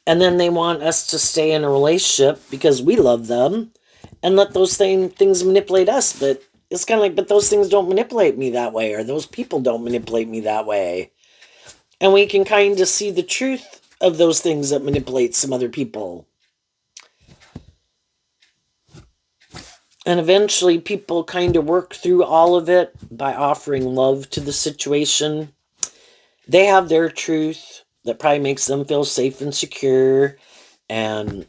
And then they want us to stay in a relationship because we love them and let those things manipulate us. But it's kind of like, but those things don't manipulate me that way, or those people don't manipulate me that way. And we can kind of see the truth of those things that manipulate some other people. And eventually people kind of work through all of it by offering love to the situation. They have their truth that probably makes them feel safe and secure, and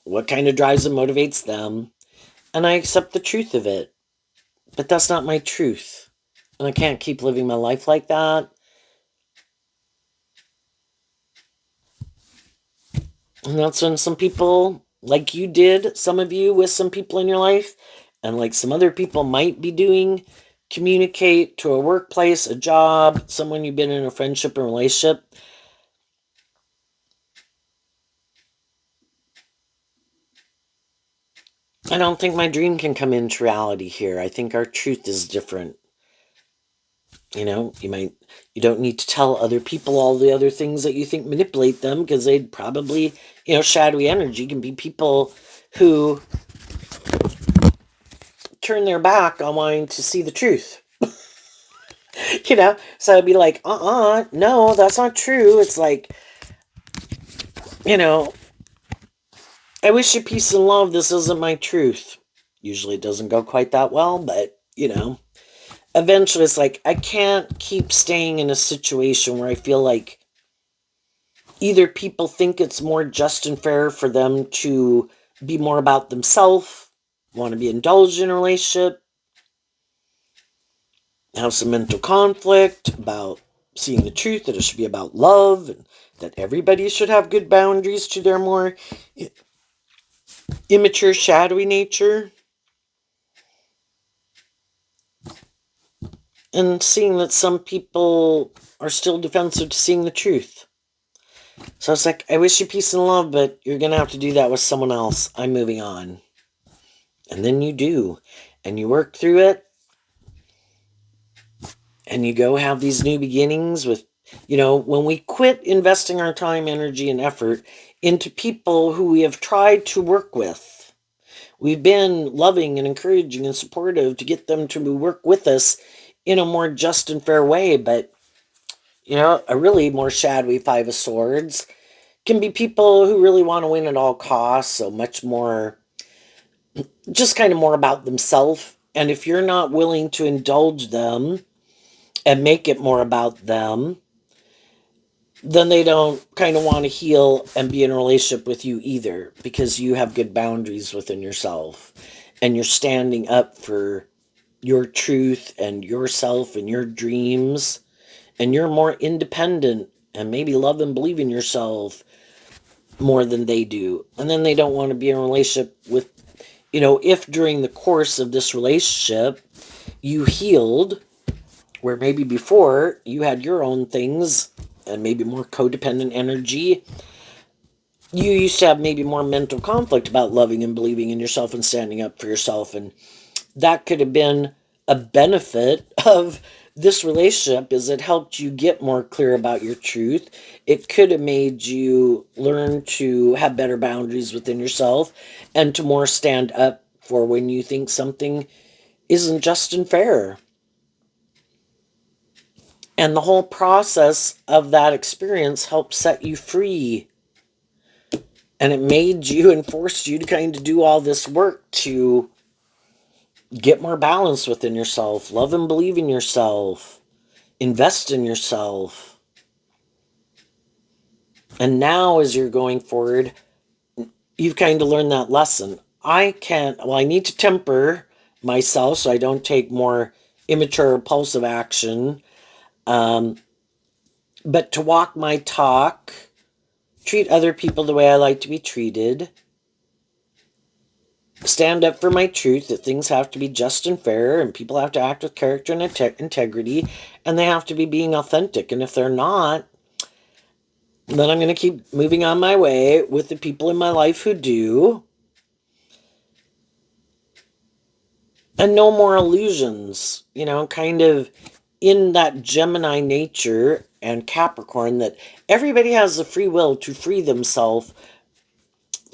what kind of drives and motivates them. And I accept the truth of it. But that's not my truth. And I can't keep living my life like that. And that's when some people, like you did, some of you with some people in your life, and like some other people might be doing, communicate to a workplace, a job, someone you've been in a friendship or relationship. I don't think my dream can come into reality here. I think our truth is different. You don't need to tell other people all the other things that you think manipulate them, because they'd probably, shadowy energy can be people who turn their back on wanting to see the truth. So I'd be like, no, that's not true. It's like, I wish you peace and love. This isn't my truth. Usually it doesn't go quite that well, but, eventually it's like, I can't keep staying in a situation where I feel like either people think it's more just and fair for them to be more about themselves, want to be indulged in a relationship, have some mental conflict about seeing the truth, that it should be about love, and that everybody should have good boundaries to their more immature, shadowy nature. And seeing that some people are still defensive to seeing the truth. So it's like, I wish you peace and love, but you're going to have to do that with someone else. I'm moving on. And then you do. And you work through it. And you go have these new beginnings with, when we quit investing our time, energy, and effort into people who we have tried to work with. We've been loving and encouraging and supportive to get them to work with us in a more just and fair way. But, a really more shadowy Five of Swords can be people who really want to win at all costs. So much more, just kind of more about themselves. And if you're not willing to indulge them and make it more about them, then they don't kind of want to heal and be in a relationship with you either, because you have good boundaries within yourself and you're standing up for your truth and yourself and your dreams, and you're more independent and maybe love and believe in yourself more than they do. And then they don't want to be in a relationship with, if during the course of this relationship you healed, where maybe before you had your own things and maybe more codependent energy, you used to have maybe more mental conflict about loving and believing in yourself and standing up for yourself. And that could have been a benefit of this relationship, is it helped you get more clear about your truth. It could have made you learn to have better boundaries within yourself and to more stand up for when you think something isn't just and fair. And the whole process of that experience helped set you free. And it made you and forced you to kind of do all this work to get more balance within yourself, love and believe in yourself, invest in yourself. And now, as you're going forward, you've kind of learned that lesson. I need to temper myself so I don't take more immature, impulsive action. But to walk my talk, treat other people the way I like to be treated, stand up for my truth, that things have to be just and fair, and people have to act with character and integrity, and they have to be being authentic. And if they're not, then I'm going to keep moving on my way with the people in my life who do. And no more illusions, kind of in that Gemini nature and Capricorn, that everybody has the free will to free themselves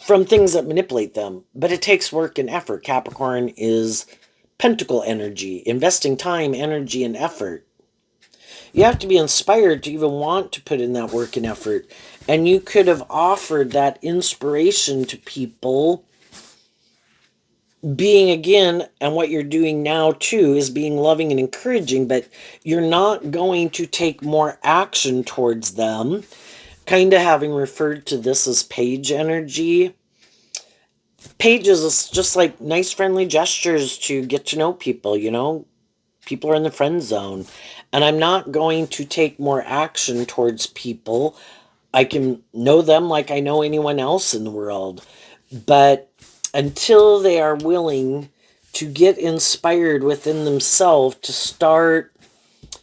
from things that manipulate them. But it takes work and effort. Capricorn is pentacle energy, investing time, energy, and effort. You have to be inspired to even want to put in that work and effort. And you could have offered that inspiration to people, being again, and what you're doing now too is being loving and encouraging, but you're not going to take more action towards them. Kind of having referred to this as page energy. Pages is just like nice friendly gestures to get to know people, people are in the friend zone. And I'm not going to take more action towards people. I can know them like I know anyone else in the world. But until they are willing to get inspired within themselves to start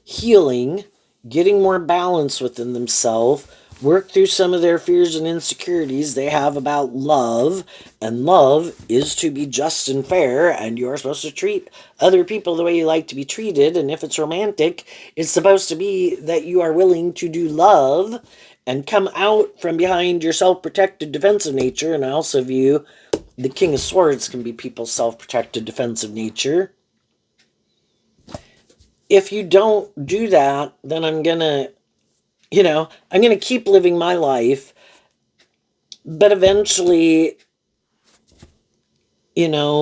healing, getting more balance within themselves, work through some of their fears and insecurities they have about love. And love is to be just and fair, and you're supposed to treat other people the way you like to be treated. And if it's romantic, it's supposed to be that you are willing to do love and come out from behind your self-protected defensive nature. And I also view the King of Swords can be people's self-protected defensive nature. If you don't do that, then I'm going to keep living my life. But eventually, it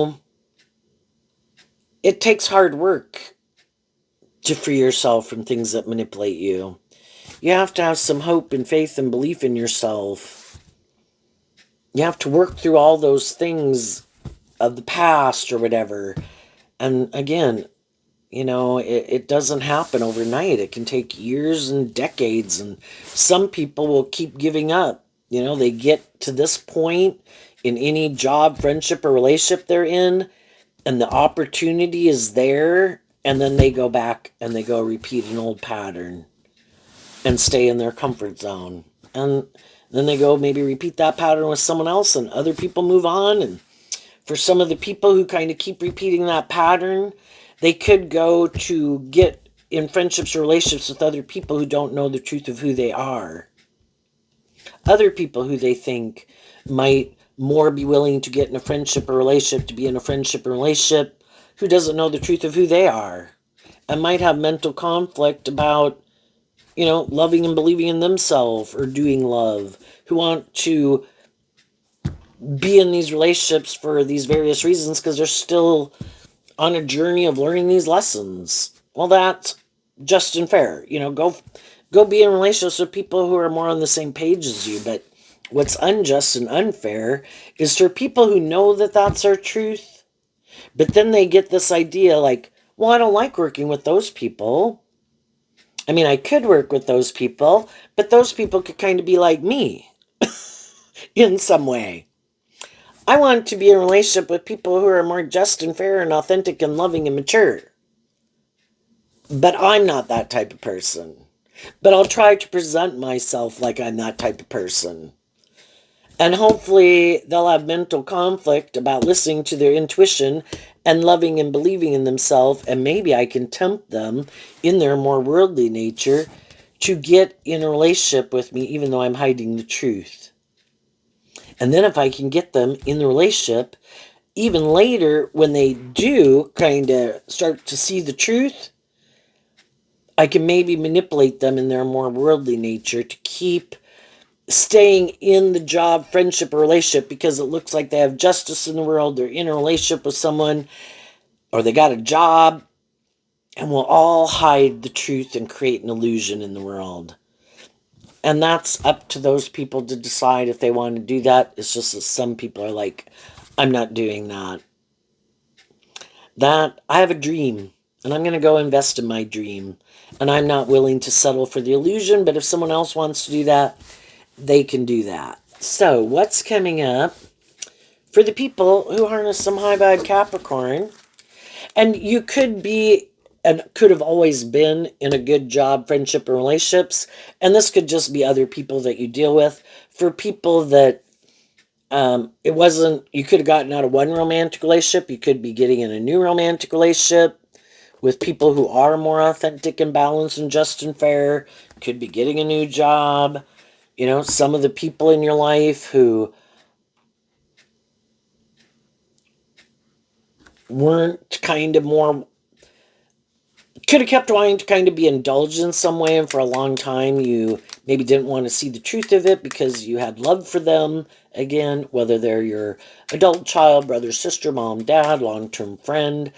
takes hard work to free yourself from things that manipulate you. You have to have some hope and faith and belief in yourself. You have to work through all those things of the past or whatever. And again, it doesn't happen overnight. It can take years and decades. And some people will keep giving up. They get to this point in any job, friendship, or relationship they're in, and the opportunity is there, And then they go back and they go repeat an old pattern and stay in their comfort zone. And then they go maybe repeat that pattern with someone else, and other people move on. And for some of the people who kind of keep repeating that pattern, they could go to get in friendships or relationships with other people who don't know the truth of who they are. Other people who they think might more be willing to get in a friendship or relationship, to be in a friendship or relationship, who doesn't know the truth of who they are, and might have mental conflict about, loving and believing in themselves or doing love, who want to be in these relationships for these various reasons because they're still on a journey of learning these lessons. Well, that's just and fair. Go be in relationships with people who are more on the same page as you. But what's unjust and unfair is for people who know that that's our truth, but then they get this idea like, well, I don't like working with those people. I mean, I could work with those people, but those people could kind of be like me in some way. I want to be in a relationship with people who are more just and fair and authentic and loving and mature. But I'm not that type of person. But I'll try to present myself like I'm that type of person. And hopefully they'll have mental conflict about listening to their intuition and loving and believing in themselves. And maybe I can tempt them in their more worldly nature to get in a relationship with me, even though I'm hiding the truth. And then if I can get them in the relationship, even later when they do kind of start to see the truth, I can maybe manipulate them in their more worldly nature to keep staying in the job, friendship, or relationship because it looks like they have justice in the world, they're in a relationship with someone, or they got a job, and we'll all hide the truth and create an illusion in the world. And that's up to those people to decide if they want to do that. It's just that some people are like, I'm not doing that. That I have a dream, and I'm going to go invest in my dream. And I'm not willing to settle for the illusion, but if someone else wants to do that, they can do that. So, what's coming up for the people who harness some high vibe Capricorn? And you could be and could have always been in a good job, friendship, or relationships. And this could just be other people that you deal with. For people that it wasn't, you could have gotten out of one romantic relationship, you could be getting in a new romantic relationship with people who are more authentic and balanced and just and fair, could be getting a new job. Some of the people in your life who weren't kind of more, could have kept wanting to kind of be indulged in some way, and for a long time you maybe didn't want to see the truth of it because you had love for them, again, whether they're your adult child, brother, sister, mom, dad, long-term friend.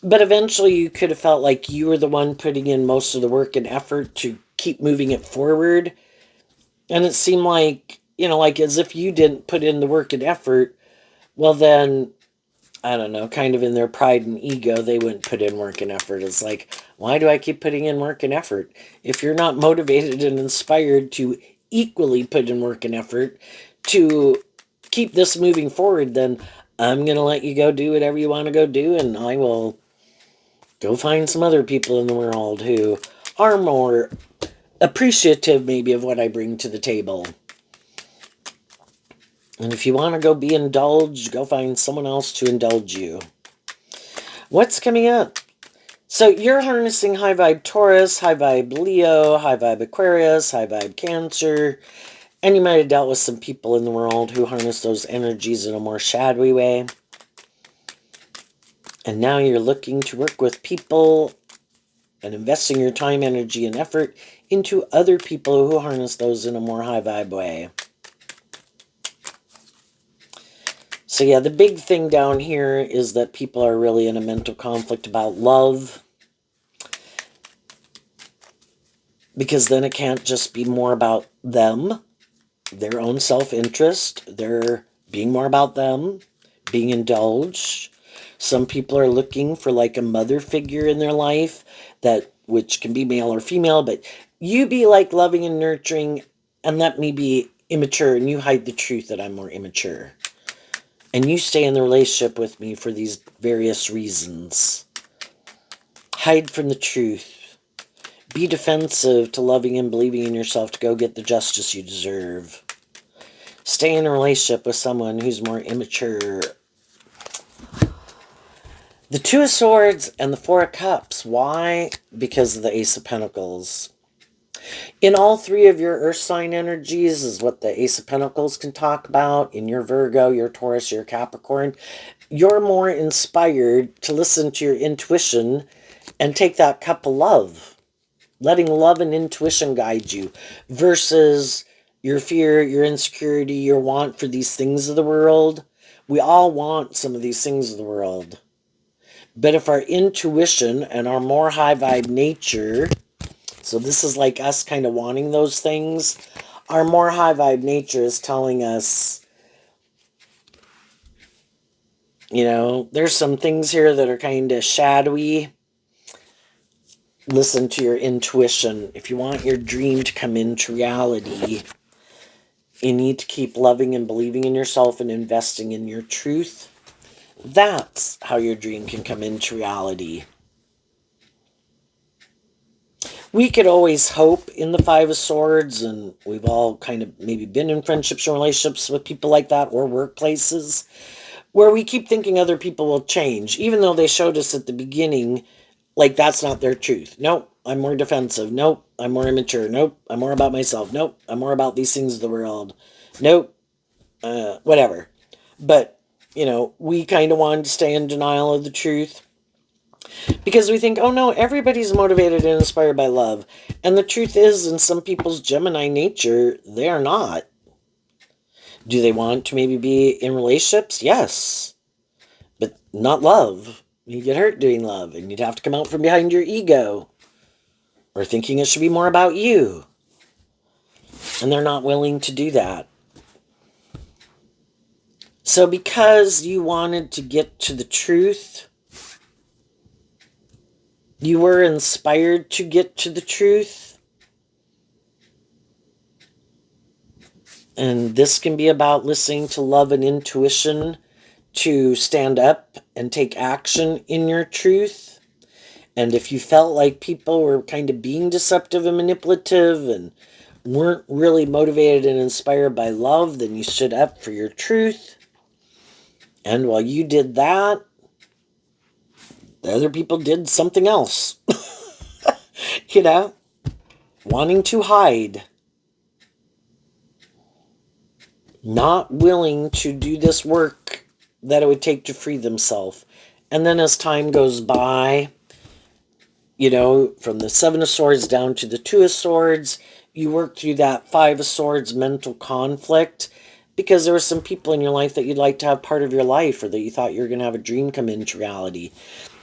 But eventually you could have felt like you were the one putting in most of the work and effort to keep moving it forward. And it seemed like, like as if you didn't put in the work and effort, well then, I don't know, kind of in their pride and ego, they wouldn't put in work and effort. It's like, why do I keep putting in work and effort? If you're not motivated and inspired to equally put in work and effort to keep this moving forward, then I'm going to let you go do whatever you want to go do, and I will go find some other people in the world who are more appreciative maybe of what I bring to the table. And if you want to go be indulged, go find someone else to indulge you. What's coming up? So you're harnessing high vibe Taurus, high vibe Leo, high vibe Aquarius, high vibe Cancer, and you might have dealt with some people in the world who harness those energies in a more shadowy way. And now you're looking to work with people and investing your time, energy, and effort into other people who harness those in a more high vibe way. So yeah, the big thing down here is that people are really in a mental conflict about love. Because then it can't just be more about them, their own self-interest. They're being more about them, being indulged. Some people are looking for like a mother figure in their life, which can be male or female, but you be like loving and nurturing and let me be immature, and you hide the truth that I'm more immature. And you stay in the relationship with me for these various reasons. hide from the truth. Be defensive to loving and believing in yourself to go get the justice you deserve. Stay in a relationship with someone who's more immature. The Two of Swords and the Four of Cups. Why? Because of the Ace of Pentacles. In all three of your earth sign energies is what the Ace of Pentacles can talk about. In your Virgo, your Taurus, your Capricorn, you're more inspired to listen to your intuition and take that cup of love. Letting love and intuition guide you versus your fear, your insecurity, your want for these things of the world. We all want some of these things of the world. But if our intuition and our more high vibe nature, so this is like us kind of wanting those things, our more high vibe nature is telling us, you know, there's some things here that are kind of shadowy. Listen to your intuition. If you want your dream to come into reality, you need to keep loving and believing in yourself and investing in your truth. That's how your dream can come into reality. We could always hope in the Five of Swords, and we've all kind of maybe been in friendships or relationships with people like that, or workplaces, where we keep thinking other people will change, even though they showed us at the beginning, like that's not their truth. Nope, I'm more defensive. Nope, I'm more immature. Nope, I'm more about myself. Nope, I'm more about these things of the world. Nope, whatever. But, you know, we kind of wanted to stay in denial of the truth because we think, oh no, everybody's motivated and inspired by love. And the truth is, in some people's Gemini nature, they are not. Do they want to maybe be in relationships? Yes. But not love. You get hurt doing love, and you'd have to come out from behind your ego. Or thinking it should be more about you. And they're not willing to do that. So because you wanted to get to the truth, you were inspired to get to the truth. And this can be about listening to love and intuition to stand up and take action in your truth. And if you felt like people were kind of being deceptive and manipulative and weren't really motivated and inspired by love, then you stood up for your truth. And while you did that, the other people did something else. You know, wanting to hide. Not willing to do this work that it would take to free themselves. And then as time goes by, you know, from the Seven of Swords down to the Two of Swords, you work through that Five of Swords mental conflict because there were some people in your life that you'd like to have part of your life, or that you thought you were going to have a dream come into reality.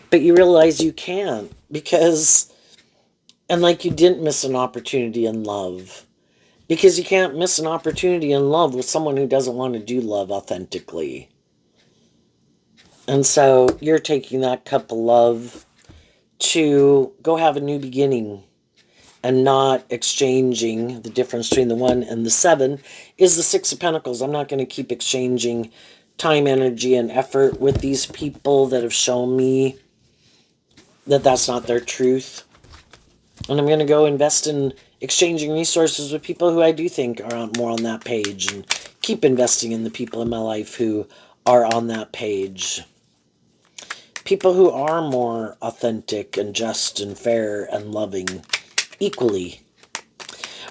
But you realize you can't because, and like you didn't miss an opportunity in love. Because you can't miss an opportunity in love with someone who doesn't want to do love authentically. And so you're taking that cup of love to go have a new beginning and not exchanging. The difference between the 1 and the 7 is the Six of Pentacles. I'm not going to keep exchanging time, energy, and effort with these people that have shown me that that's not their truth. And I'm going to go invest in exchanging resources with people who I do think are more on that page, and keep investing in the people in my life who are on that page. People who are more authentic and just and fair and loving equally.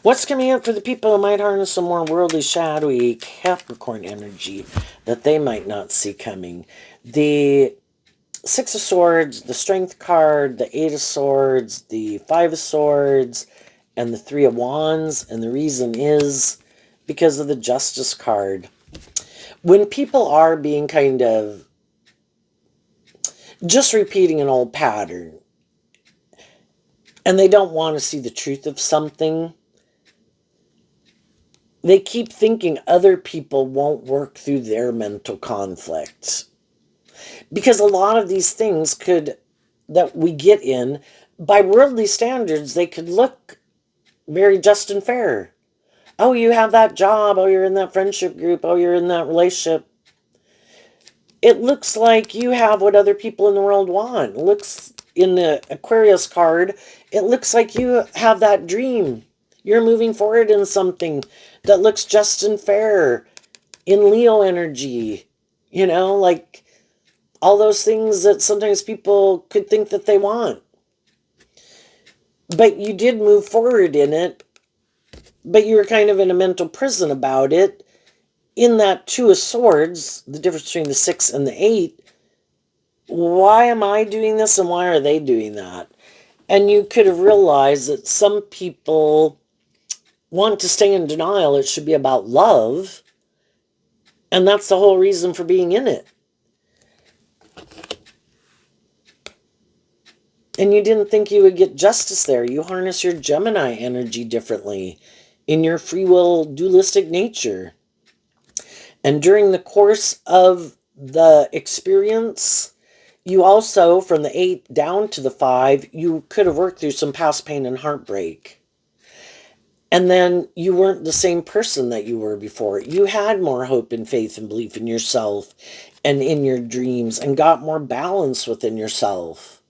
What's coming up for the people who might harness some more worldly, shadowy Capricorn energy that they might not see coming? The Six of Swords, the Strength card, the Eight of Swords, the Five of Swords, and the Three of Wands. And the reason is because of the Justice card. When people are being kind of just repeating an old pattern, and they don't want to see the truth of something, they keep thinking other people won't work through their mental conflicts. Because a lot of these things that we get in, by worldly standards, they could look very just and fair. Oh, you have that job. Oh, you're in that friendship group. Oh, you're in that relationship. It looks like you have what other people in the world want. in the Aquarius card, it looks like you have that dream. You're moving forward in something that looks just and fair in Leo energy. You know, like all those things that sometimes people could think that they want. But you did move forward in it, but you were kind of in a mental prison about it. In that Two of Swords, the difference between the 6 and the 8, why am I doing this and why are they doing that? And you could have realized that some people want to stay in denial. It should be about love. And that's the whole reason for being in it. And you didn't think you would get justice there. You harness your Gemini energy differently in your free will dualistic nature. And during the course of the experience, you also, from the 8 down to the 5, you could have worked through some past pain and heartbreak. And then you weren't the same person that you were before. You had more hope and faith and belief in yourself and in your dreams and got more balance within yourself.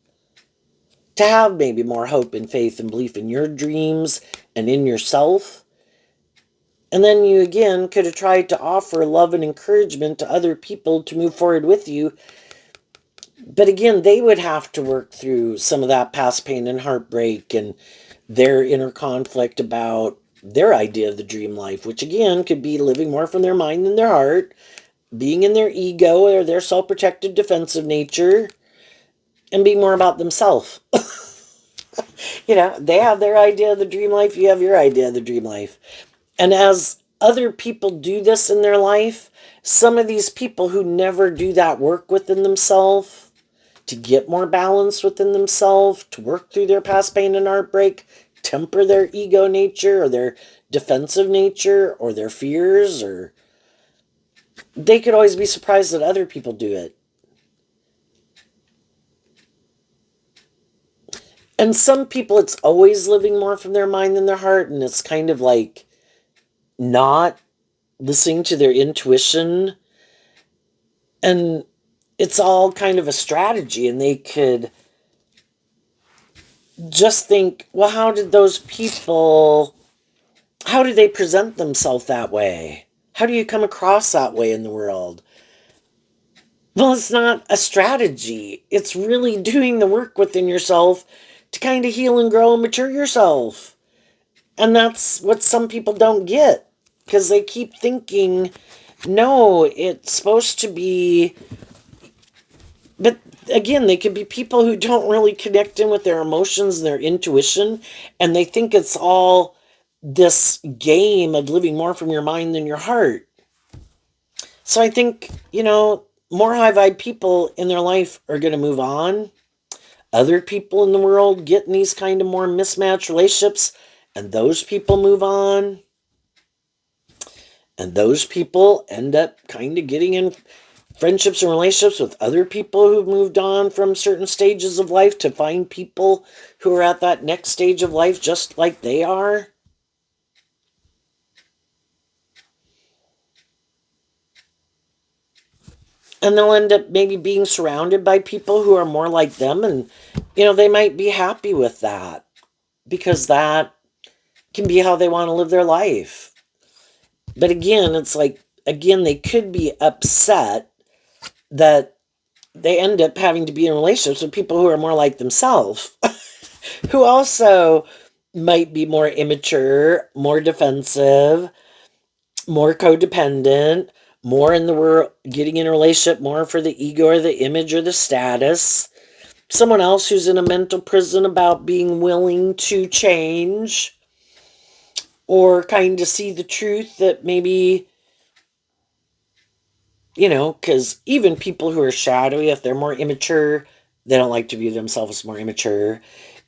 To have maybe more hope and faith and belief in your dreams and in yourself. And then you again could have tried to offer love and encouragement to other people to move forward with you. But again, they would have to work through some of that past pain and heartbreak and their inner conflict about their idea of the dream life, which again could be living more from their mind than their heart, being in their ego or their self-protective defensive nature, and being more about themselves. You know, they have their idea of the dream life, you have your idea of the dream life. And as other people do this in their life, some of these people who never do that work within themselves, to get more balance within themselves, to work through their past pain and heartbreak, temper their ego nature or their defensive nature or their fears, or they could always be surprised that other people do it. And some people, it's always living more from their mind than their heart, and it's kind of like not listening to their intuition, and it's all kind of a strategy, and they could just think, well, how did those people, how do they present themselves that way? How do you come across that way in the world? Well, it's not a strategy. It's really doing the work within yourself to kind of heal and grow and mature yourself. And that's what some people don't get, because they keep thinking, no, it's supposed to be. But again, they could be people who don't really connect in with their emotions and their intuition, and they think it's all this game of living more from your mind than your heart. So I think, you know, more high vibe people in their life are going to move on. Other people in the world get in these kind of more mismatched relationships, and those people move on. And those people end up kind of getting in friendships and relationships with other people who've moved on from certain stages of life to find people who are at that next stage of life just like they are. And they'll end up maybe being surrounded by people who are more like them, and you know, they might be happy with that because that can be how they want to live their life. But again, it's like, again, they could be upset that they end up having to be in relationships with people who are more like themselves, who also might be more immature, more defensive, more codependent, more in the world, getting in a relationship more for the ego or the image or the status. Someone else who's in a mental prison about being willing to change or kind of see the truth that maybe, you know, because even people who are shadowy, if they're more immature, they don't like to view themselves as more immature.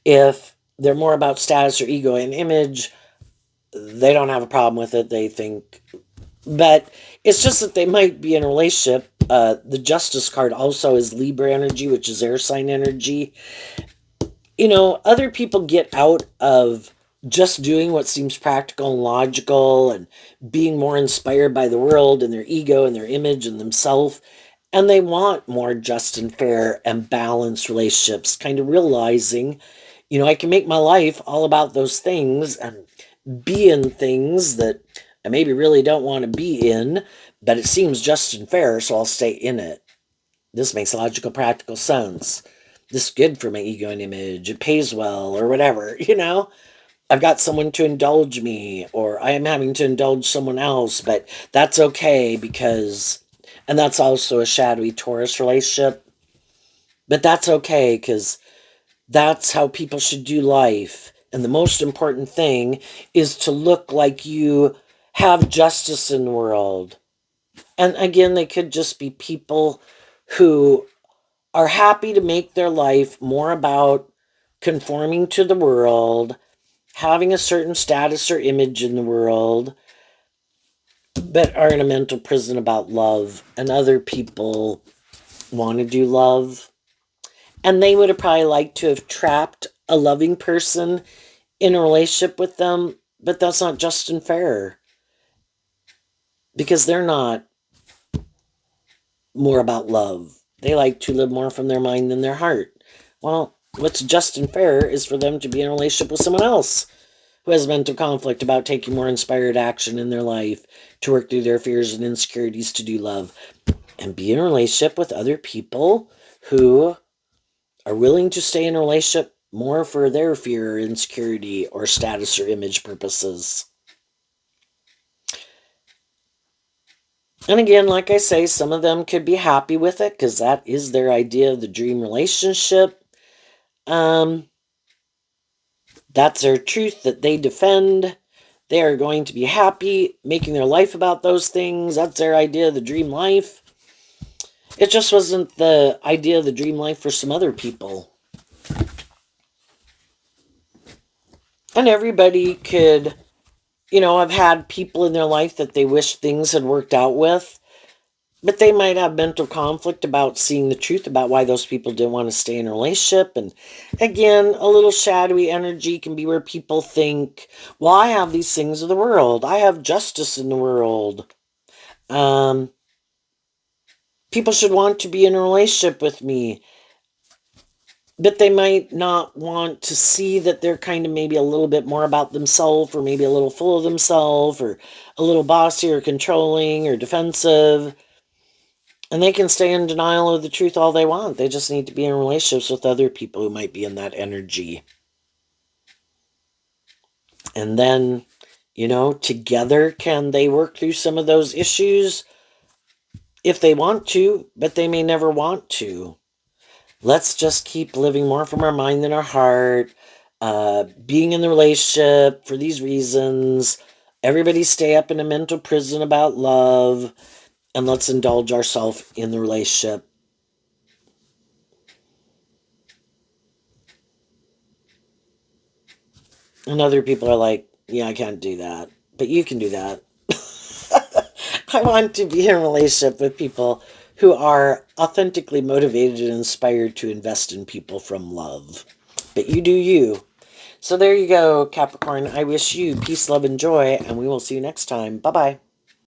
If they're more about status or ego and image, they don't have a problem with it. They think, but it's just that they might be in a relationship. The Justice card also is Libra energy, which is air sign energy. You know, other people get out of just doing what seems practical and logical and being more inspired by the world and their ego and their image and themselves. And they want more just and fair and balanced relationships, kind of realizing, I can make my life all about those things and be in things that I maybe really don't want to be in, but it seems just and fair, so I'll stay in it. This makes logical, practical sense. This is good for my ego and image. It pays well, or whatever, I've got someone to indulge me, or I am having to indulge someone else, but that's okay because, and that's also a shadowy Taurus relationship, but that's okay because that's how people should do life. And the most important thing is to look like you have justice in the world. And again, they could just be people who are happy to make their life more about conforming to the world, having a certain status or image in the world, but are in a mental prison about love, and other people want to do love. And they would have probably liked to have trapped a loving person in a relationship with them, but that's not just and fair because they're not more about love. They like to live more from their mind than their heart. Well, what's just and fair is for them to be in a relationship with someone else who has mental conflict about taking more inspired action in their life to work through their fears and insecurities to do love, and be in a relationship with other people who are willing to stay in a relationship more for their fear or insecurity or status or image purposes. And again, like I say, some of them could be happy with it because that is their idea of the dream relationship. That's their truth that they defend. They are going to be happy making their life about those things. That's their idea of the dream life. It just wasn't the idea of the dream life for some other people. And everybody could, have had people in their life that they wish things had worked out with, but they might have mental conflict about seeing the truth about why those people didn't want to stay in a relationship. And again, a little shadowy energy can be where people think, well, I have these things of the world. I have justice in the world. People should want to be in a relationship with me, but they might not want to see that they're kind of maybe a little bit more about themselves, or maybe a little full of themselves, or a little bossy or controlling or defensive. And they can stay in denial of the truth all they want. They just need to be in relationships with other people who might be in that energy. And then, together can they work through some of those issues if they want to, but they may never want to. Let's just keep living more from our mind than our heart, being in the relationship for these reasons. Everybody stay up in a mental prison about love, and let's indulge ourselves in the relationship. And other people are like, yeah, I can't do that. But you can do that. I want to be in a relationship with people who are authentically motivated and inspired to invest in people from love. But you do you. So there you go, Capricorn. I wish you peace, love, and joy, and we will see you next time. Bye-bye.